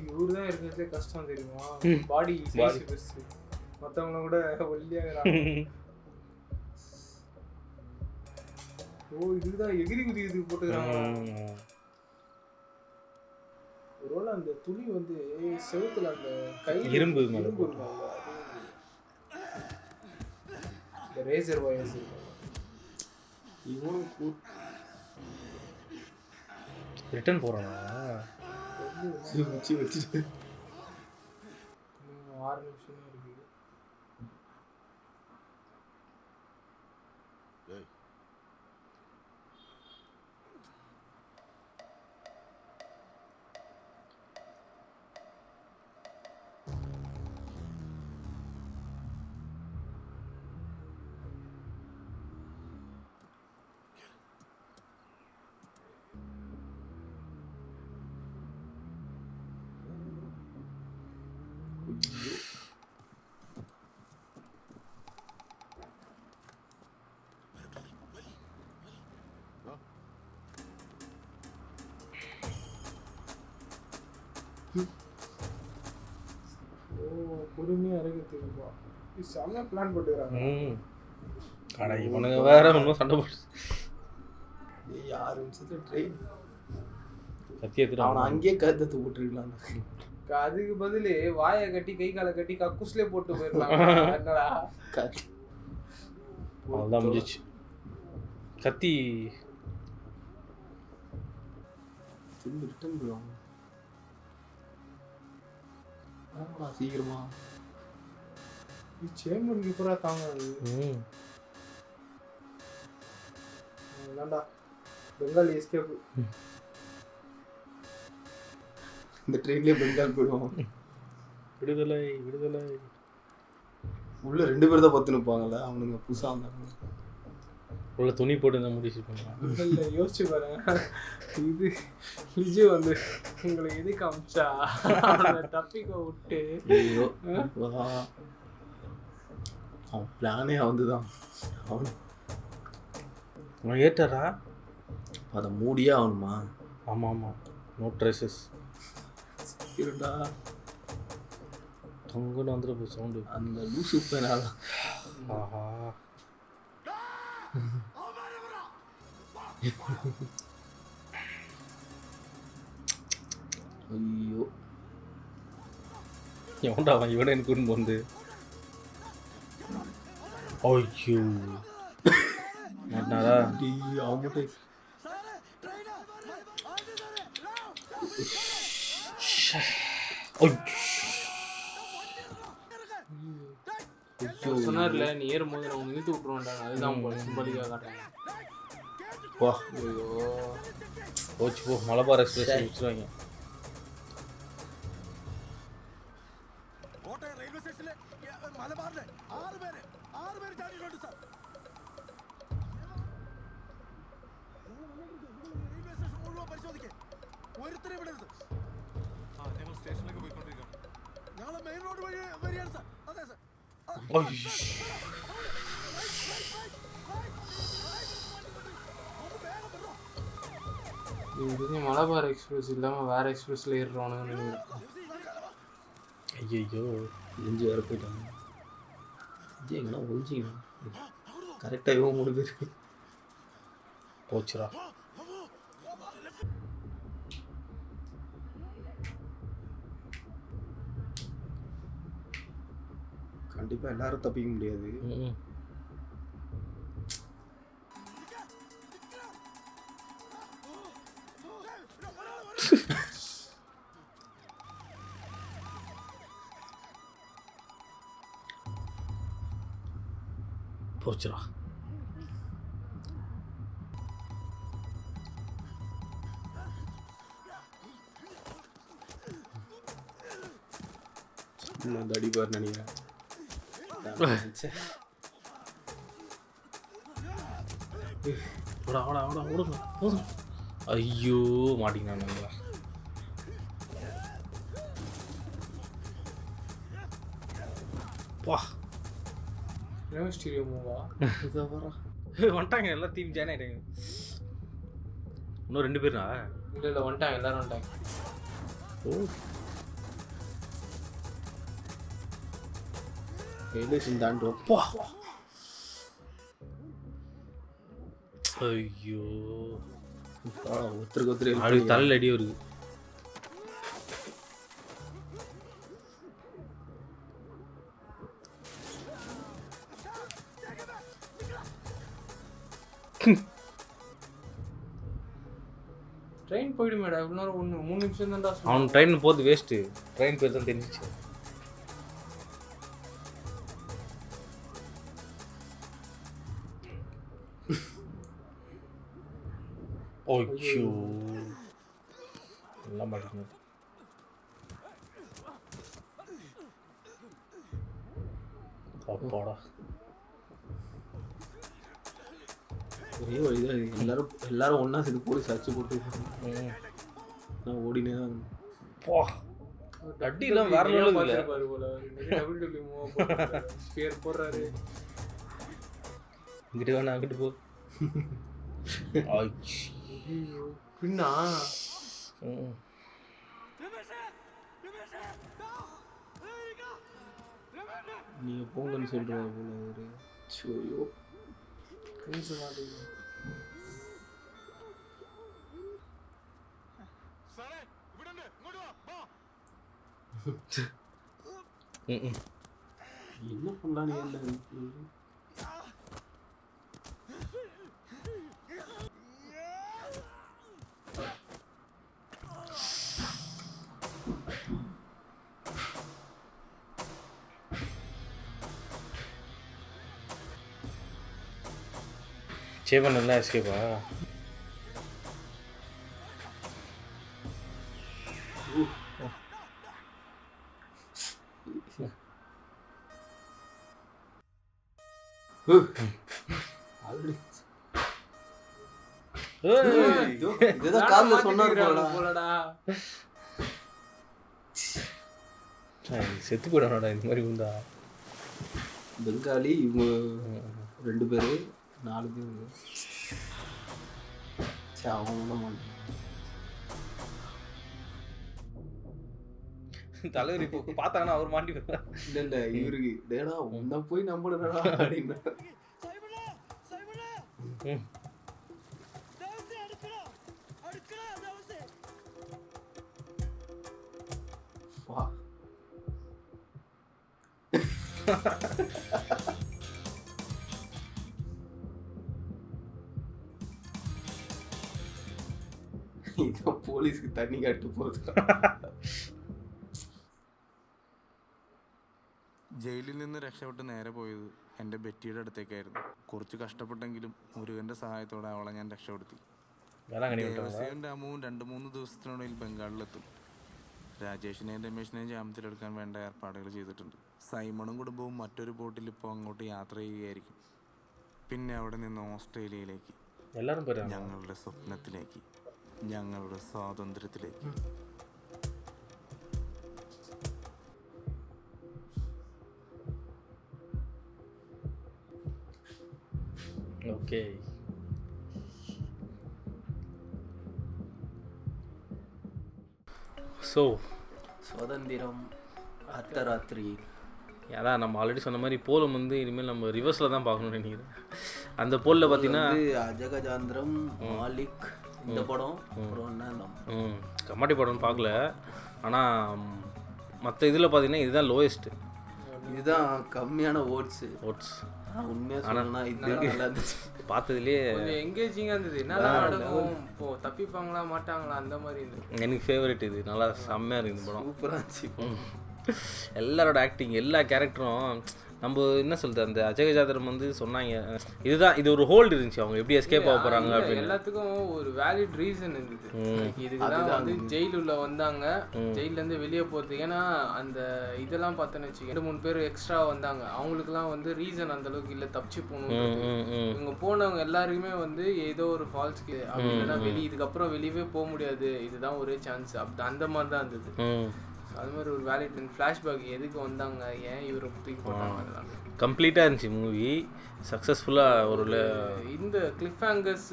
இவரு தான் இருக்கிறதுலே கஷ்டம் தெரியுமா? பாடி பெருசு, மற்றவங்கள கூட ஒல்லியாகிறாங்க. ஓ இதுதான் எகிரி குதிக்கு போட்டுக்கிறாங்க. ஒருவேளை அந்த துணி வந்து செவுத்துல அந்த கை இரும்பு இருக்கும், இந்த ரேசர் வயர்ஸ் இவனும் ரிட்டர்ன் போகிறானா? வச்சு வச்சுட்டு 6 நிமிஷம் இருக்கு. பொறுமையாக இறக்கிறதுக்குப்பா செம்ம பிளான் போட்டுக்கிறாங்க. கடை இவனுங்க வேற ஒன்றும் சண்டை போட்டு 6 நிமிஷத்துல ட்ரெயின் சத்தியத்தில் அவனை அங்கேயே கருத்து விட்டுருக்கலாம். அதுக்கு பதில் வாயை கட்டி கை காலை கட்டி கக்கூஸ்லேயே போட்டு போயிடலாம். என்னடா அவ்வளோதான் முடிஞ்சிச்சு. கத்தி திரும்பி ரிட்டர்ன் போயிடுவாங்க சீக்கிரமா. சேம்பருக்கு பூரா தாங்காது. வேண்டாண்டா பெங்காலி எஸ்கேப். இந்த ட்ரெயின்லேயே பெங்கால் போயிடுவோம். விடுதலை விடுதலை. உள்ள 2 பேர் தான் பத்து நிற்பாங்கல்ல, அவனுங்க புதுசாக வந்தாங்க. உள்ள துணி போட்டு இந்த முடிச்சு இல்லை யோசிச்சு பாருங்க. இது விஜய் வந்து உங்களை எதுக்கு அமிச்சா தப்பிக்க விட்டு அவன் பிளானே வந்துதான். அவன் ஏற்றாரா அதை மூடியே ஆகணுமா? ஆமாம் ஆமாம். நோ ட்ரெஸஸ் இருடா தொங்குன்னு வந்துட போய் சவுண்டு. அந்த லூசு பையனால. ஆஹா ஐயோ எவன்டா அவன்? இவனே எனக்கு வந்து ஐயோ மாட்டினாரா? அவங்ககிட்ட சொன்னார்ல நீ ஏறும்போது நான் உன்னை இழுத்து விட்டுருவோம்டாங்க. அதுதான் போல சிம்பலிக்காக காட்டுறாங்க. வா ஐயோ போச்சு போ. மலபார் எக்ஸ்பிரஸ் முடிச்சுருவாங்க. കോട്ടയം റെയിൽവേ സ്റ്റേഷനിലെ മലബാറിലെ 6 പേര് ചാടിയിട്ടുണ്ട് സാർ. റെയിൽവേ സ്റ്റേഷൻ മുഴുവൻ പരിശോധിക്കേ, ഒരുത്തരെ വിടരുത്. ഞങ്ങൾ സ്റ്റേഷനിലേക്ക് പോയിക്കൊണ്ടിരിക്കണം. ഞങ്ങൾ മെയിൻ റോഡ് വഴി വരികയാണ് സാർ. അതെ സാർ. இது மலபார் எக்ஸ்பிரஸ் இல்லாமல் வேற எக்ஸ்பிரஸில் ஏறுறவனுங்க நினைக்கிறேன். ஐயோ இஞ்சி வேறு போயிட்டாங்க. இஞ்சி எங்கன்னா ஒழிஞ்சிங்கண்ணா கரெக்டாக இவங்க 3 பேருக்கு போச்சுரா. கண்டிப்பாக எல்லாரும் தப்பிக்க முடியாது. போச்சுரா. நான் அடிப்பார் நினைக்கிறேன். ஓடுங்க. ஐயோ மாட்டிங்கண்ணா. வா ஸ்டீரியோ மூவா வந்துட்டாங்க. எல்லாம் டீம் ஜாயின் ஆகிட்டாங்க. இன்னும் 2 பேருண்ணா? இல்லை வந்துட்டாங்க, எல்லாரும் வந்துட்டாங்க. ஓ ரயில்வே தாண்டுவோம். ஐயோ ஒருத்தருக்கு ஒருத்தர் அப்படி தலையில் அடி வருது. ட்ரெயின் போயிடுமேடா. இவ்வளோ நேரம் 3 நிமிஷம் தான்டா. அவன் ட்ரெயின் போகிறது வேஸ்ட்டு. ட்ரெயின் பேர் தான் தெரிஞ்சிச்சு. ஐயோ எல்லாம் மாட்டேங்குது. அப்பாடா ஒரே வழிதான். எல்லாரும் ஒன்றா சேர்ந்து போலீஸ் அடிச்சு போட்டு நான் ஓடினே தான். போ அடிலாம் வேற லெவலுக்கு இல்லை. போடுறாரு. இங்கிட்டு வேணா அங்கிட்டு போ. பின்னா நீங்கள் போங்கன்னு சொல்கிறாங்க போல ஒரு ஐயோ என்ன பண்ணலான்னு என்ன சேவன் நல்லா எஸ்கேப்பா? இதுதான் காதுல சொன்னாரு போலடா. செத்து போயிடாடா இந்த மாதிரி உண்டா. பெங்காலி இவங்க 2 பேர் 4 பேர். அவங்க தலைவர் இப்போ பார்த்தாங்கன்னா அவர் மாட்டி போயிடுறாரு. இல்லை இவருக்கு டேடா உன்னை போய் நம்புறடா அப்படின்னு. இதான் போலீஸ்க்கு தண்ணி காட்டு போகுது. ജയിലിൽ നിന്ന് രക്ഷപ്പെട്ട് നേരെ പോയത് എൻ്റെ ബെറ്റിയുടെ അടുത്തേക്കായിരുന്നു. കുറച്ച് കഷ്ടപ്പെട്ടെങ്കിലും മുരുകൻ്റെ സഹായത്തോടെ അവളെ ഞാൻ രക്ഷപ്പെടുത്തി. ദേവസ്യവും രാമുവും 2-3 ദിവസത്തിനുള്ളിൽ ബംഗാളിലെത്തും. രാജേഷിനെയും രമേശിനെയും ജാമ്യത്തിലെടുക്കാൻ വേണ്ട ഏർപ്പാടുകൾ ചെയ്തിട്ടുണ്ട്. സൈമണും കുടുംബവും മറ്റൊരു ബോട്ടിൽ ഇപ്പോൾ അങ്ങോട്ട് യാത്ര ചെയ്യുകയായിരിക്കും. പിന്നെ അവിടെ നിന്ന് ഓസ്ട്രേലിയയിലേക്ക്, ഞങ്ങളുടെ സ്വപ്നത്തിലേക്ക്, ഞങ്ങളുടെ സ്വാതന്ത്ര്യത്തിലേക്ക്. ஓகே, ஸோ சுதந்திரம் அர்த்தராத்திரி. அதான் நம்ம ஆல்ரெடி சொன்ன மாதிரி போலம் வந்து இனிமேல் நம்ம ரிவர்ஸில் தான் பார்க்கணும்னு நினைக்கிறேன். அந்த போலில் பார்த்தீங்கன்னா அஜகஜாந்திரம், மாலிக், இந்த படம், அப்புறம் என்ன கம்மாட்டி படம்னு பார்க்கல. ஆனால் மற்ற இதில் பார்த்தீங்கன்னா இதுதான் லோயஸ்ட்டு, இதுதான் கம்மியான ஓட்ஸ். உண்மையாக சொன்னா இது பார்த்ததுலேயே கொஞ்சம் எங்கேஜிங்காக இருந்தது. என்ன நடக்கும், இப்போ தப்பிப்பாங்களா மாட்டாங்களா அந்த மாதிரி இருந்தது. எனக்கு ஃபேவரட் இது, நல்லா செம்மையாக இருக்குது இந்த படம். சூப்பராக இருந்துச்சு. எல்லாரோட ஆக்டிங், எல்லா கேரக்டரும் நம்ம என்ன சொல்கிறது, அந்த அஜகஜாதரம் வந்து சொன்னாங்க இதுதான், இது ஒரு ஹோல்டு இருந்துச்சு, அவங்க எப்படி எஸ்கேப் ஆக போகிறாங்க அப்படின்னு. எல்லாத்துக்கும் ஒரு வேலிட் ரீசன் இருந்தது. இதுக்கு தான் வந்து ஜெயில் உள்ள வந்தாங்க, ஜெயிலேருந்து வெளியே போகிறதுக்கு. ஏன்னா அந்த இதெல்லாம் பார்த்தோன்னு வச்சு 2-3 பேர் எக்ஸ்ட்ரா வந்தாங்க, அவங்களுக்குலாம் வந்து ரீசன் அந்த அளவுக்கு இல்லை, தப்பிச்சு போகணும். இவங்க போனவங்க எல்லாருக்குமே வந்து ஏதோ ஒரு ஃபால்ஸ்க்கு அப்படி இல்லைன்னா இதுக்கப்புறம் வெளியவே போக முடியாது, இதுதான் ஒரே சான்ஸ், அப்படி அந்த மாதிரி தான் இருந்தது. அது மாதிரி ஒரு வேலிட் ஃப்ளாஷ்பேக், எதுக்கு வந்தாங்க, ஏன் இவரை தூக்கி போட்டாங்க, அதெல்லாம் கம்ப்ளீட்டாக இருந்துச்சு மூவி. சக்ஸஸ்ஃபுல்லாக ஒரு இந்த கிளிஃப்ஹேங்கர்ஸ்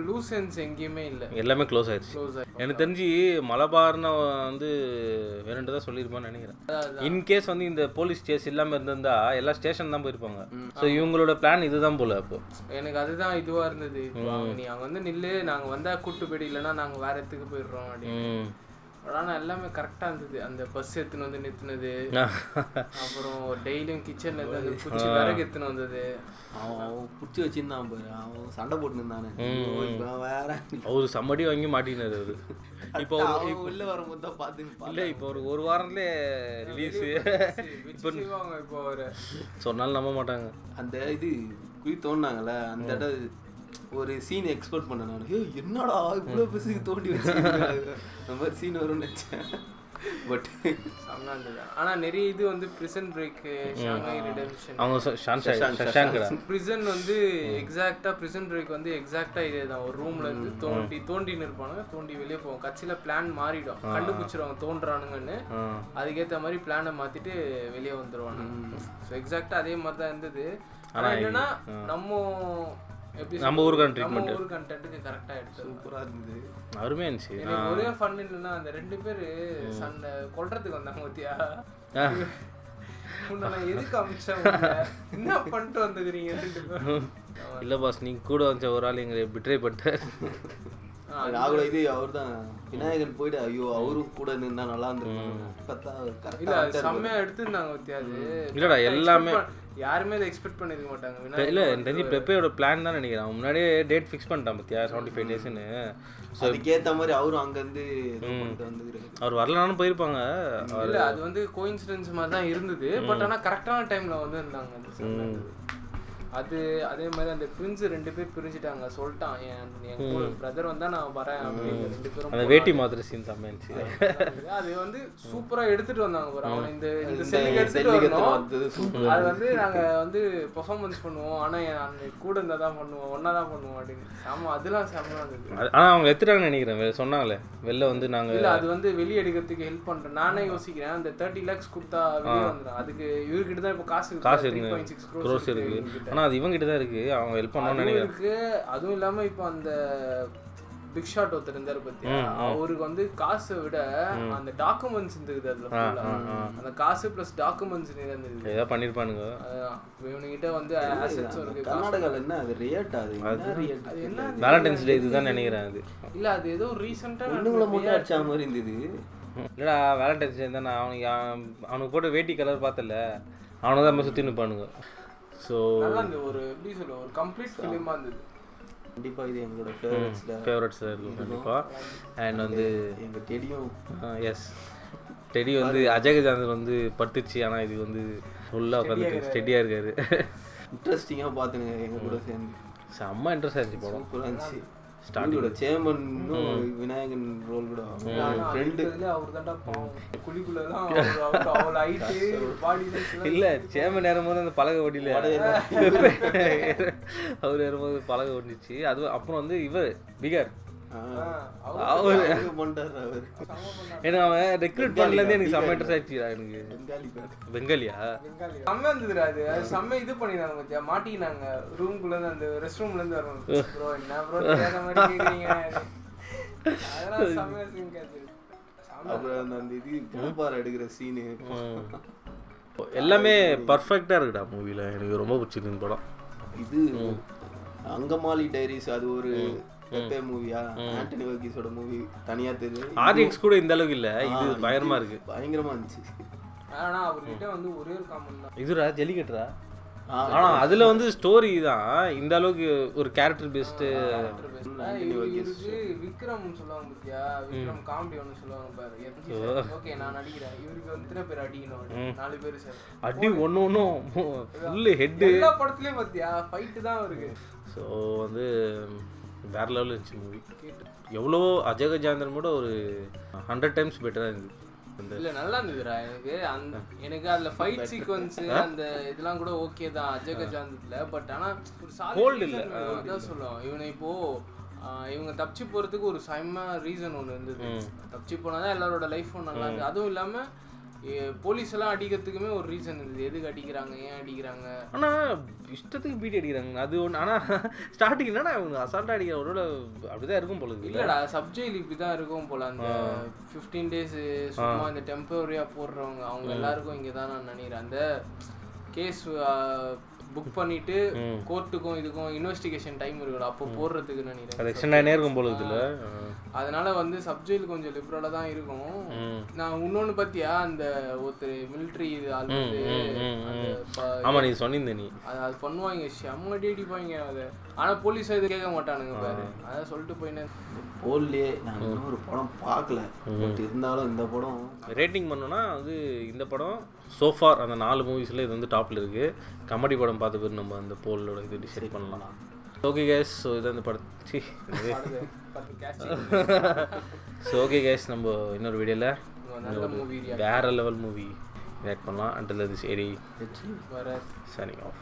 லூஸ் எண்ட்ஸ் எங்கேயுமே இல்லை, எல்லாமே க்ளோஸ் ஆயிடுச்சு. எனக்கு தெரிஞ்சு மலபார்னு வந்து வேணுன்ட்டு தான் சொல்லியிருப்பான்னு நினைக்கிறேன். இன்கேஸ் வந்து இந்த போலீஸ் ஸ்டேஸ் இல்லாமல் இருந்திருந்தா எல்லா ஸ்டேஷன் தான் போயிருப்பாங்க. ஸோ இவங்களோட பிளான் இதுதான் போல. அப்போ எனக்கு அதுதான் இதுவாக இருந்தது. நீ அங்கே வந்து நில்லு, நாங்கள் வந்தால் கூட்டு போயிடு, இல்லைன்னா நாங்கள் வேற இடத்துக்கு போயிடுறோம் அப்படின்னு. ஆனால் எல்லாமே கரெக்டாக இருந்தது. அந்த பஸ் எடுத்துன்னு வந்து நிறுத்தினது, அப்புறம் டெய்லியும் கிச்சனில் இருந்து குச்சி விறகு எடுத்துன்னு வந்தது. அவன் பிடிச்சி வச்சுருந்தான் பாரு, அவன் சண்டை போட்டுருந்தானே வேற. அவரு சம்மடி வாங்கி மாட்டினார் அவரு. இப்போ உள்ள வரும்போது தான் பார்த்து இல்லை, இப்போ ஒரு வாரத்துலேயே ரிலீஸு. இப்போ ஒரு சொன்னாலும் நம்ப மாட்டாங்க. அந்த இது குழி தோண்டினாங்கல்ல, அந்த இடம் ஒரு சீன் எக்ஸ்போர்ட் பண்ண நான், என்னடா இவ்வளோ பெருசுக்கு தோண்டி வச்சுருக்காங்க, அந்த மாதிரி சீன் வரும்னு நினச்சேன். பட் ஆனால் நிறைய இது வந்து prison break, Shanghai redemption, prison வந்து எக்ஸாக்டாக பிரிசன் பிரேக் வந்து எக்ஸாக்டாக இதே தான். ஒரு ரூம்ல இருந்து தோண்டின்னு இருப்பானுங்க, தோண்டி வெளியே போவோம். கட்சியில் பிளான் மாறிடும், கண்டுபிடிச்சிருவாங்க தோன்றானுங்கன்னு, அதுக்கேற்ற மாதிரி பிளானை மாற்றிட்டு வெளியே வந்துடுவானுங்க. ஸோ எக்ஸாக்டாக அதே மாதிரி தான் இருந்தது. ஆனால் என்னன்னா நம்ம ஊருக்கான கண்டென்ட்டுக்கு கரெக்டாக எடுத்து சூப்பராக இருந்தது, அருமையாக இருந்துச்சு. எனக்கு ஒரே ஃபன் இல்லைன்னா அந்த 2 பேர் சண்டை கொல்றதுக்கு வந்தாங்க பத்தியா, எதுக்கு அமிச்சேன், என்ன பண்ணிட்டு வந்துக்கிறீங்க 2 பேரும். இல்லை பாஸ், நீங்கள் கூட வந்த ஒரு ஆள் எங்களை பிட்ரே பண்ணிட்டார். ராகுல இது அவர் தான் விநாயகன் போயிட்டு, ஐயோ அவரும் கூட இருந்தா நல்லா இருந்திருக்கும். செம்மையா எடுத்துருந்தாங்க பத்தியா. அது இல்லடா, எல்லாமே யாருமே அதை எக்ஸ்பெக்ட் பண்ணிருக்க மாட்டாங்க. இல்லை, எனக்கு தெரிஞ்சு பெப்பையோட பிளான் தான் நினைக்கிறேன். முன்னாடியே டேட் ஃபிக்ஸ் பண்ணிட்டான் பத்தியா, 75 டேஸ்ன்னு. ஸோ அதுக்கேற்ற மாதிரி அவரும் அங்கேருந்து அவர் வரலான்னு போயிருப்பாங்க. இல்லை, அது வந்து கோயின்சிடன்ஸ் மாதிரி தான் இருந்தது. பட் ஆனால் கரெக்டான டைமில் வந்து இருந்தாங்க. அது அதே மாதிரி அந்த ட்வின்ஸ் 2 பேர் பிரிஞ்சுட்டாங்க. சொல்லிட்டான், என் பிரதர் வந்தா நான் வரேன் அப்படின்னு. 2 பேரும் அந்த வேட்டி மாதிரி சீன் செம்மையாச்சு. அது வந்து சூப்பரா எடுத்துட்டு வந்தாங்க. அவனை இந்த செல்லுக்கு எடுத்துட்டு வரணும், அது வந்து நாங்க வந்து பெர்ஃபார்மன்ஸ் பண்ணுவோம், ஆனா கூட இருந்தா தான் பண்ணுவோம், ஒன்னா தான் பண்ணுவோம் அப்படின்னு. ஆமா, அதெல்லாம் செம்மையா இருந்தது. ஆனா அவங்க எடுத்துட்டாங்கன்னு நினைக்கிறேன், சொன்னாங்களே வெளில வந்து நாங்க. இல்ல, அது வந்து வெளியே எடுக்கிறதுக்கு ஹெல்ப் பண்றேன். நானே யோசிக்கிறேன், அந்த 30 lakhs கொடுத்தா வெளியே வந்துடும். அதுக்கு இவர்கிட்ட தான் இப்போ காசு இருக்கு, 3.6 crores இருக்கு. ஆனால் அது இவங்க கிட்ட தான் இருக்கு, அவங்க ஹெல்ப் பண்ணணும்னு நினைக்கிறேன். அதுவும் இல்லாம இப்போ அந்த பிக் ஷாட் ஒருத்தர் இருந்தாரு பத்தியா, அவருக்கு வந்து காசை விட அந்த டாக்குமெண்ட்ஸ் இருந்தது. அதுல அந்த காசு பிளஸ் டாக்குமெண்ட்ஸ் இருந்தது. ஏதோ பண்ணிருப்பானுங்க இவனுங்கிட்ட வந்து அசெட்ஸ் இருக்கு. கர்நாடகால என்ன அது ரேட், அது என்ன வேலண்டைன்ஸ் டே இதுதான் நினைக்கிறேன். அது இல்ல, அது ஏதோ ரீசெண்டா ஒண்ணுங்கள மட்டும் அடிச்ச மாதிரி இருந்தது. இல்லடா, வேலண்டைன்ஸ் டே தான். அவனுக்கு போட்டு வேட்டி கலர் பார்த்தல, அவனை தான் சுற்றி நிற்பானுங்க. ஸோ நல்லா இருந்தது. ஒரு எப்படி சொல்ல, ஒரு கம்ப்ளீட் ஃபிலிமாக இருந்தது. கண்டிப்பாக இது எங்களோட ஃபேவரட்ஸில் இருக்கும் கண்டிப்பாக. அண்ட் வந்து எங்கள் டெடியும் எஸ் டெடி வந்து அஜயகஜாந்தர் வந்து பட்டுச்சு. ஆனால் இது வந்து ஃபுல்லாக உட்காந்து ஸ்டெடியாக இருக்காரு. இன்ட்ரெஸ்டிங்காக பார்த்துனுங்க எங்கள் கூட சேர்ந்து. செம்ம இன்ட்ரெஸ்ட் ஆச்சு படம். சூப்பராக இருந்துச்சு. ஸ்டார்டிங் சேமன் விநாயகன் ரோல் கூட ஃப்ரெண்டு அவர் தான்டா குழிக்குள்ளதான் இல்லை சேமன் ஏறும்போது அந்த பலகை ஓட்டில அவர் ஏறும்போது பலகை ஓட்டிச்சு. அது அப்புறம் வந்து இவர் பிகர் அவர் ஏன்னா அவன் ரெக்ரூட் பண்ணலேருந்து எனக்கு செம்ம இன்ட்ரெஸ்ட் ஆயிடுச்சு. எனக்கு பெங்காலியா செம்ம இருந்ததுடா. அது செம்ம இது பண்ணினாங்க பத்தியா, மாட்டினாங்க ரூம்குள்ள இருந்து, அந்த ரெஸ்ட் ரூம்ல இருந்து வரணும். ப்ரோ என்ன ப்ரோ வேற மாதிரி கேக்குறீங்க, அதெல்லாம் செம்ம சீன் கேட்டு. அப்புறம் அந்த இது கலப்பார எடுக்கிற சீனு எல்லாமே பர்ஃபெக்டா இருக்குடா மூவில. எனக்கு ரொம்ப பிடிச்சிருக்கு படம். இது அங்கமாலி டைரிஸ் அது ஒரு மூவியா, ஆண்டனி வர்கீஸோட மூவி தனியா தெரியும். ஆர்எக்ஸ் கூட இந்த அளவுக்கு இல்ல, இது பயங்கரமா இருக்கு. பயங்கரமா இருந்துச்சு. ஆனா அவர்கிட்ட வந்து ஒரே ஒரு காமன் தான், இதுடா ஜல்லிக்கட்டுடா. ஆனா அதுல வந்து ஸ்டோரி தான் இந்த அளவுக்கு ஒரு கேரக்டர் பேஸ்ட். விக்ரம் சொல்லுவாங்க பத்தியா, விக்ரம் காமெடி ஒன்று சொல்லுவாங்க பாரு. ஓகே நான் நடிக்கிறேன், இவருக்கு வந்து எத்தனை பேர் அடிக்கணும், 4 பேர் சார் அடி ஒன்றும் ஃபுல்லு ஹெட்டு. எல்லா படத்துலயும் பத்தியா ஃபைட்டு தான் இருக்கு. ஸோ வந்து வேற லெவலில் இருந்துச்சு மூவி. எவ்வளோ அஜயகஜாந்தன் கூட ஒரு 100 times பெட்டராக இருந்துச்சு. இல்லை நல்லா இருந்ததுடா. எனக்கு அதில் ஃபைட் சீக்வன்ஸ் அந்த இதெல்லாம் கூட ஓகே தான் அஜயகஜாந்தத்தில். பட் ஆனால் ஒரு ஹோல்டு இல்லை, அதான் சொல்லுவோம். இவனை இவங்க தப்பிச்சு போகிறதுக்கு ஒரு செம்ம ரீசன் ஒன்று இருந்தது. தப்பிச்சு போனால் தான் எல்லாரோட லைஃப்பும் நல்லா இருந்தது. அதுவும் இல்லாமல் போலீஸ் எல்லாம் அடிக்கிறதுக்குமே ஒரு ரீசன் இருந்தது, எதுக்கு அடிக்கிறாங்க, ஏன் அடிக்கிறாங்க. ஆனால் இஷ்டத்துக்கு பீட்டி அடிக்கிறாங்க அது ஒன்று. ஆனால் ஸ்டார்டிங் என்னன்னா அவங்க அசால்ட்டாக அடிக்கிறவரோட அப்படிதான் இருக்கும் போல. இல்லைடா சப்ஜெயில் இப்படி தான் இருக்கும் போல. அந்த 15 days சும்மா இந்த டெம்பரரியாக போடுறவங்க அவங்க எல்லாருக்கும் இங்கே தான் நான் நினைக்கிறேன். அந்த கேஸ் புக் பண்ணிட்டு கோர்ட்டுக்கும் இதுக்கும் இன்வெஸ்டிகேஷன் டைம் இருக்குல்ல, அப்போ போடுறதுக்கு நினைக்கிறேன் இருக்கும் போல இதில். அதனால வந்து சப்ஜெயில் கொஞ்சம் லிபரலாக தான் இருக்கும். நான் இன்னொன்று பற்றியா அந்த ஒருத்தர் மிலிட்ரி ஆள் ஆமாம் நீ சொன்னீங்க, நீ அது பண்ணுவாங்க செம்ம அடிப்பாங்க அதை. ஆனால் போலீஸ் இது கேட்க மாட்டானுங்க பாரு, அதான் சொல்லிட்டு போயினேன். போல்லையே நான் இன்னும் ஒரு படம் பார்க்கல, பட் இருந்தாலும் இந்த படம் ரேட்டிங் பண்ணோன்னா வந்து இந்த படம் சோஃபார் அந்த 4 மூவிஸில் இது வந்து டாப்பில் இருக்குது. கமெடி படம் பார்த்த பேர் நம்ம அந்த போலோட இது டிசைட் பண்ணலாம். ஓகே கேஸ், ஸோ இது அந்த படம் ஸோ ஓகே கேஸ், நம்ம இன்னொரு வீடியோவில் வேற லெவல் மூவி ரியாக்ட் பண்ணலாம். அண்டில் திஸ் ஏரி சைனிங் ஆஃப்.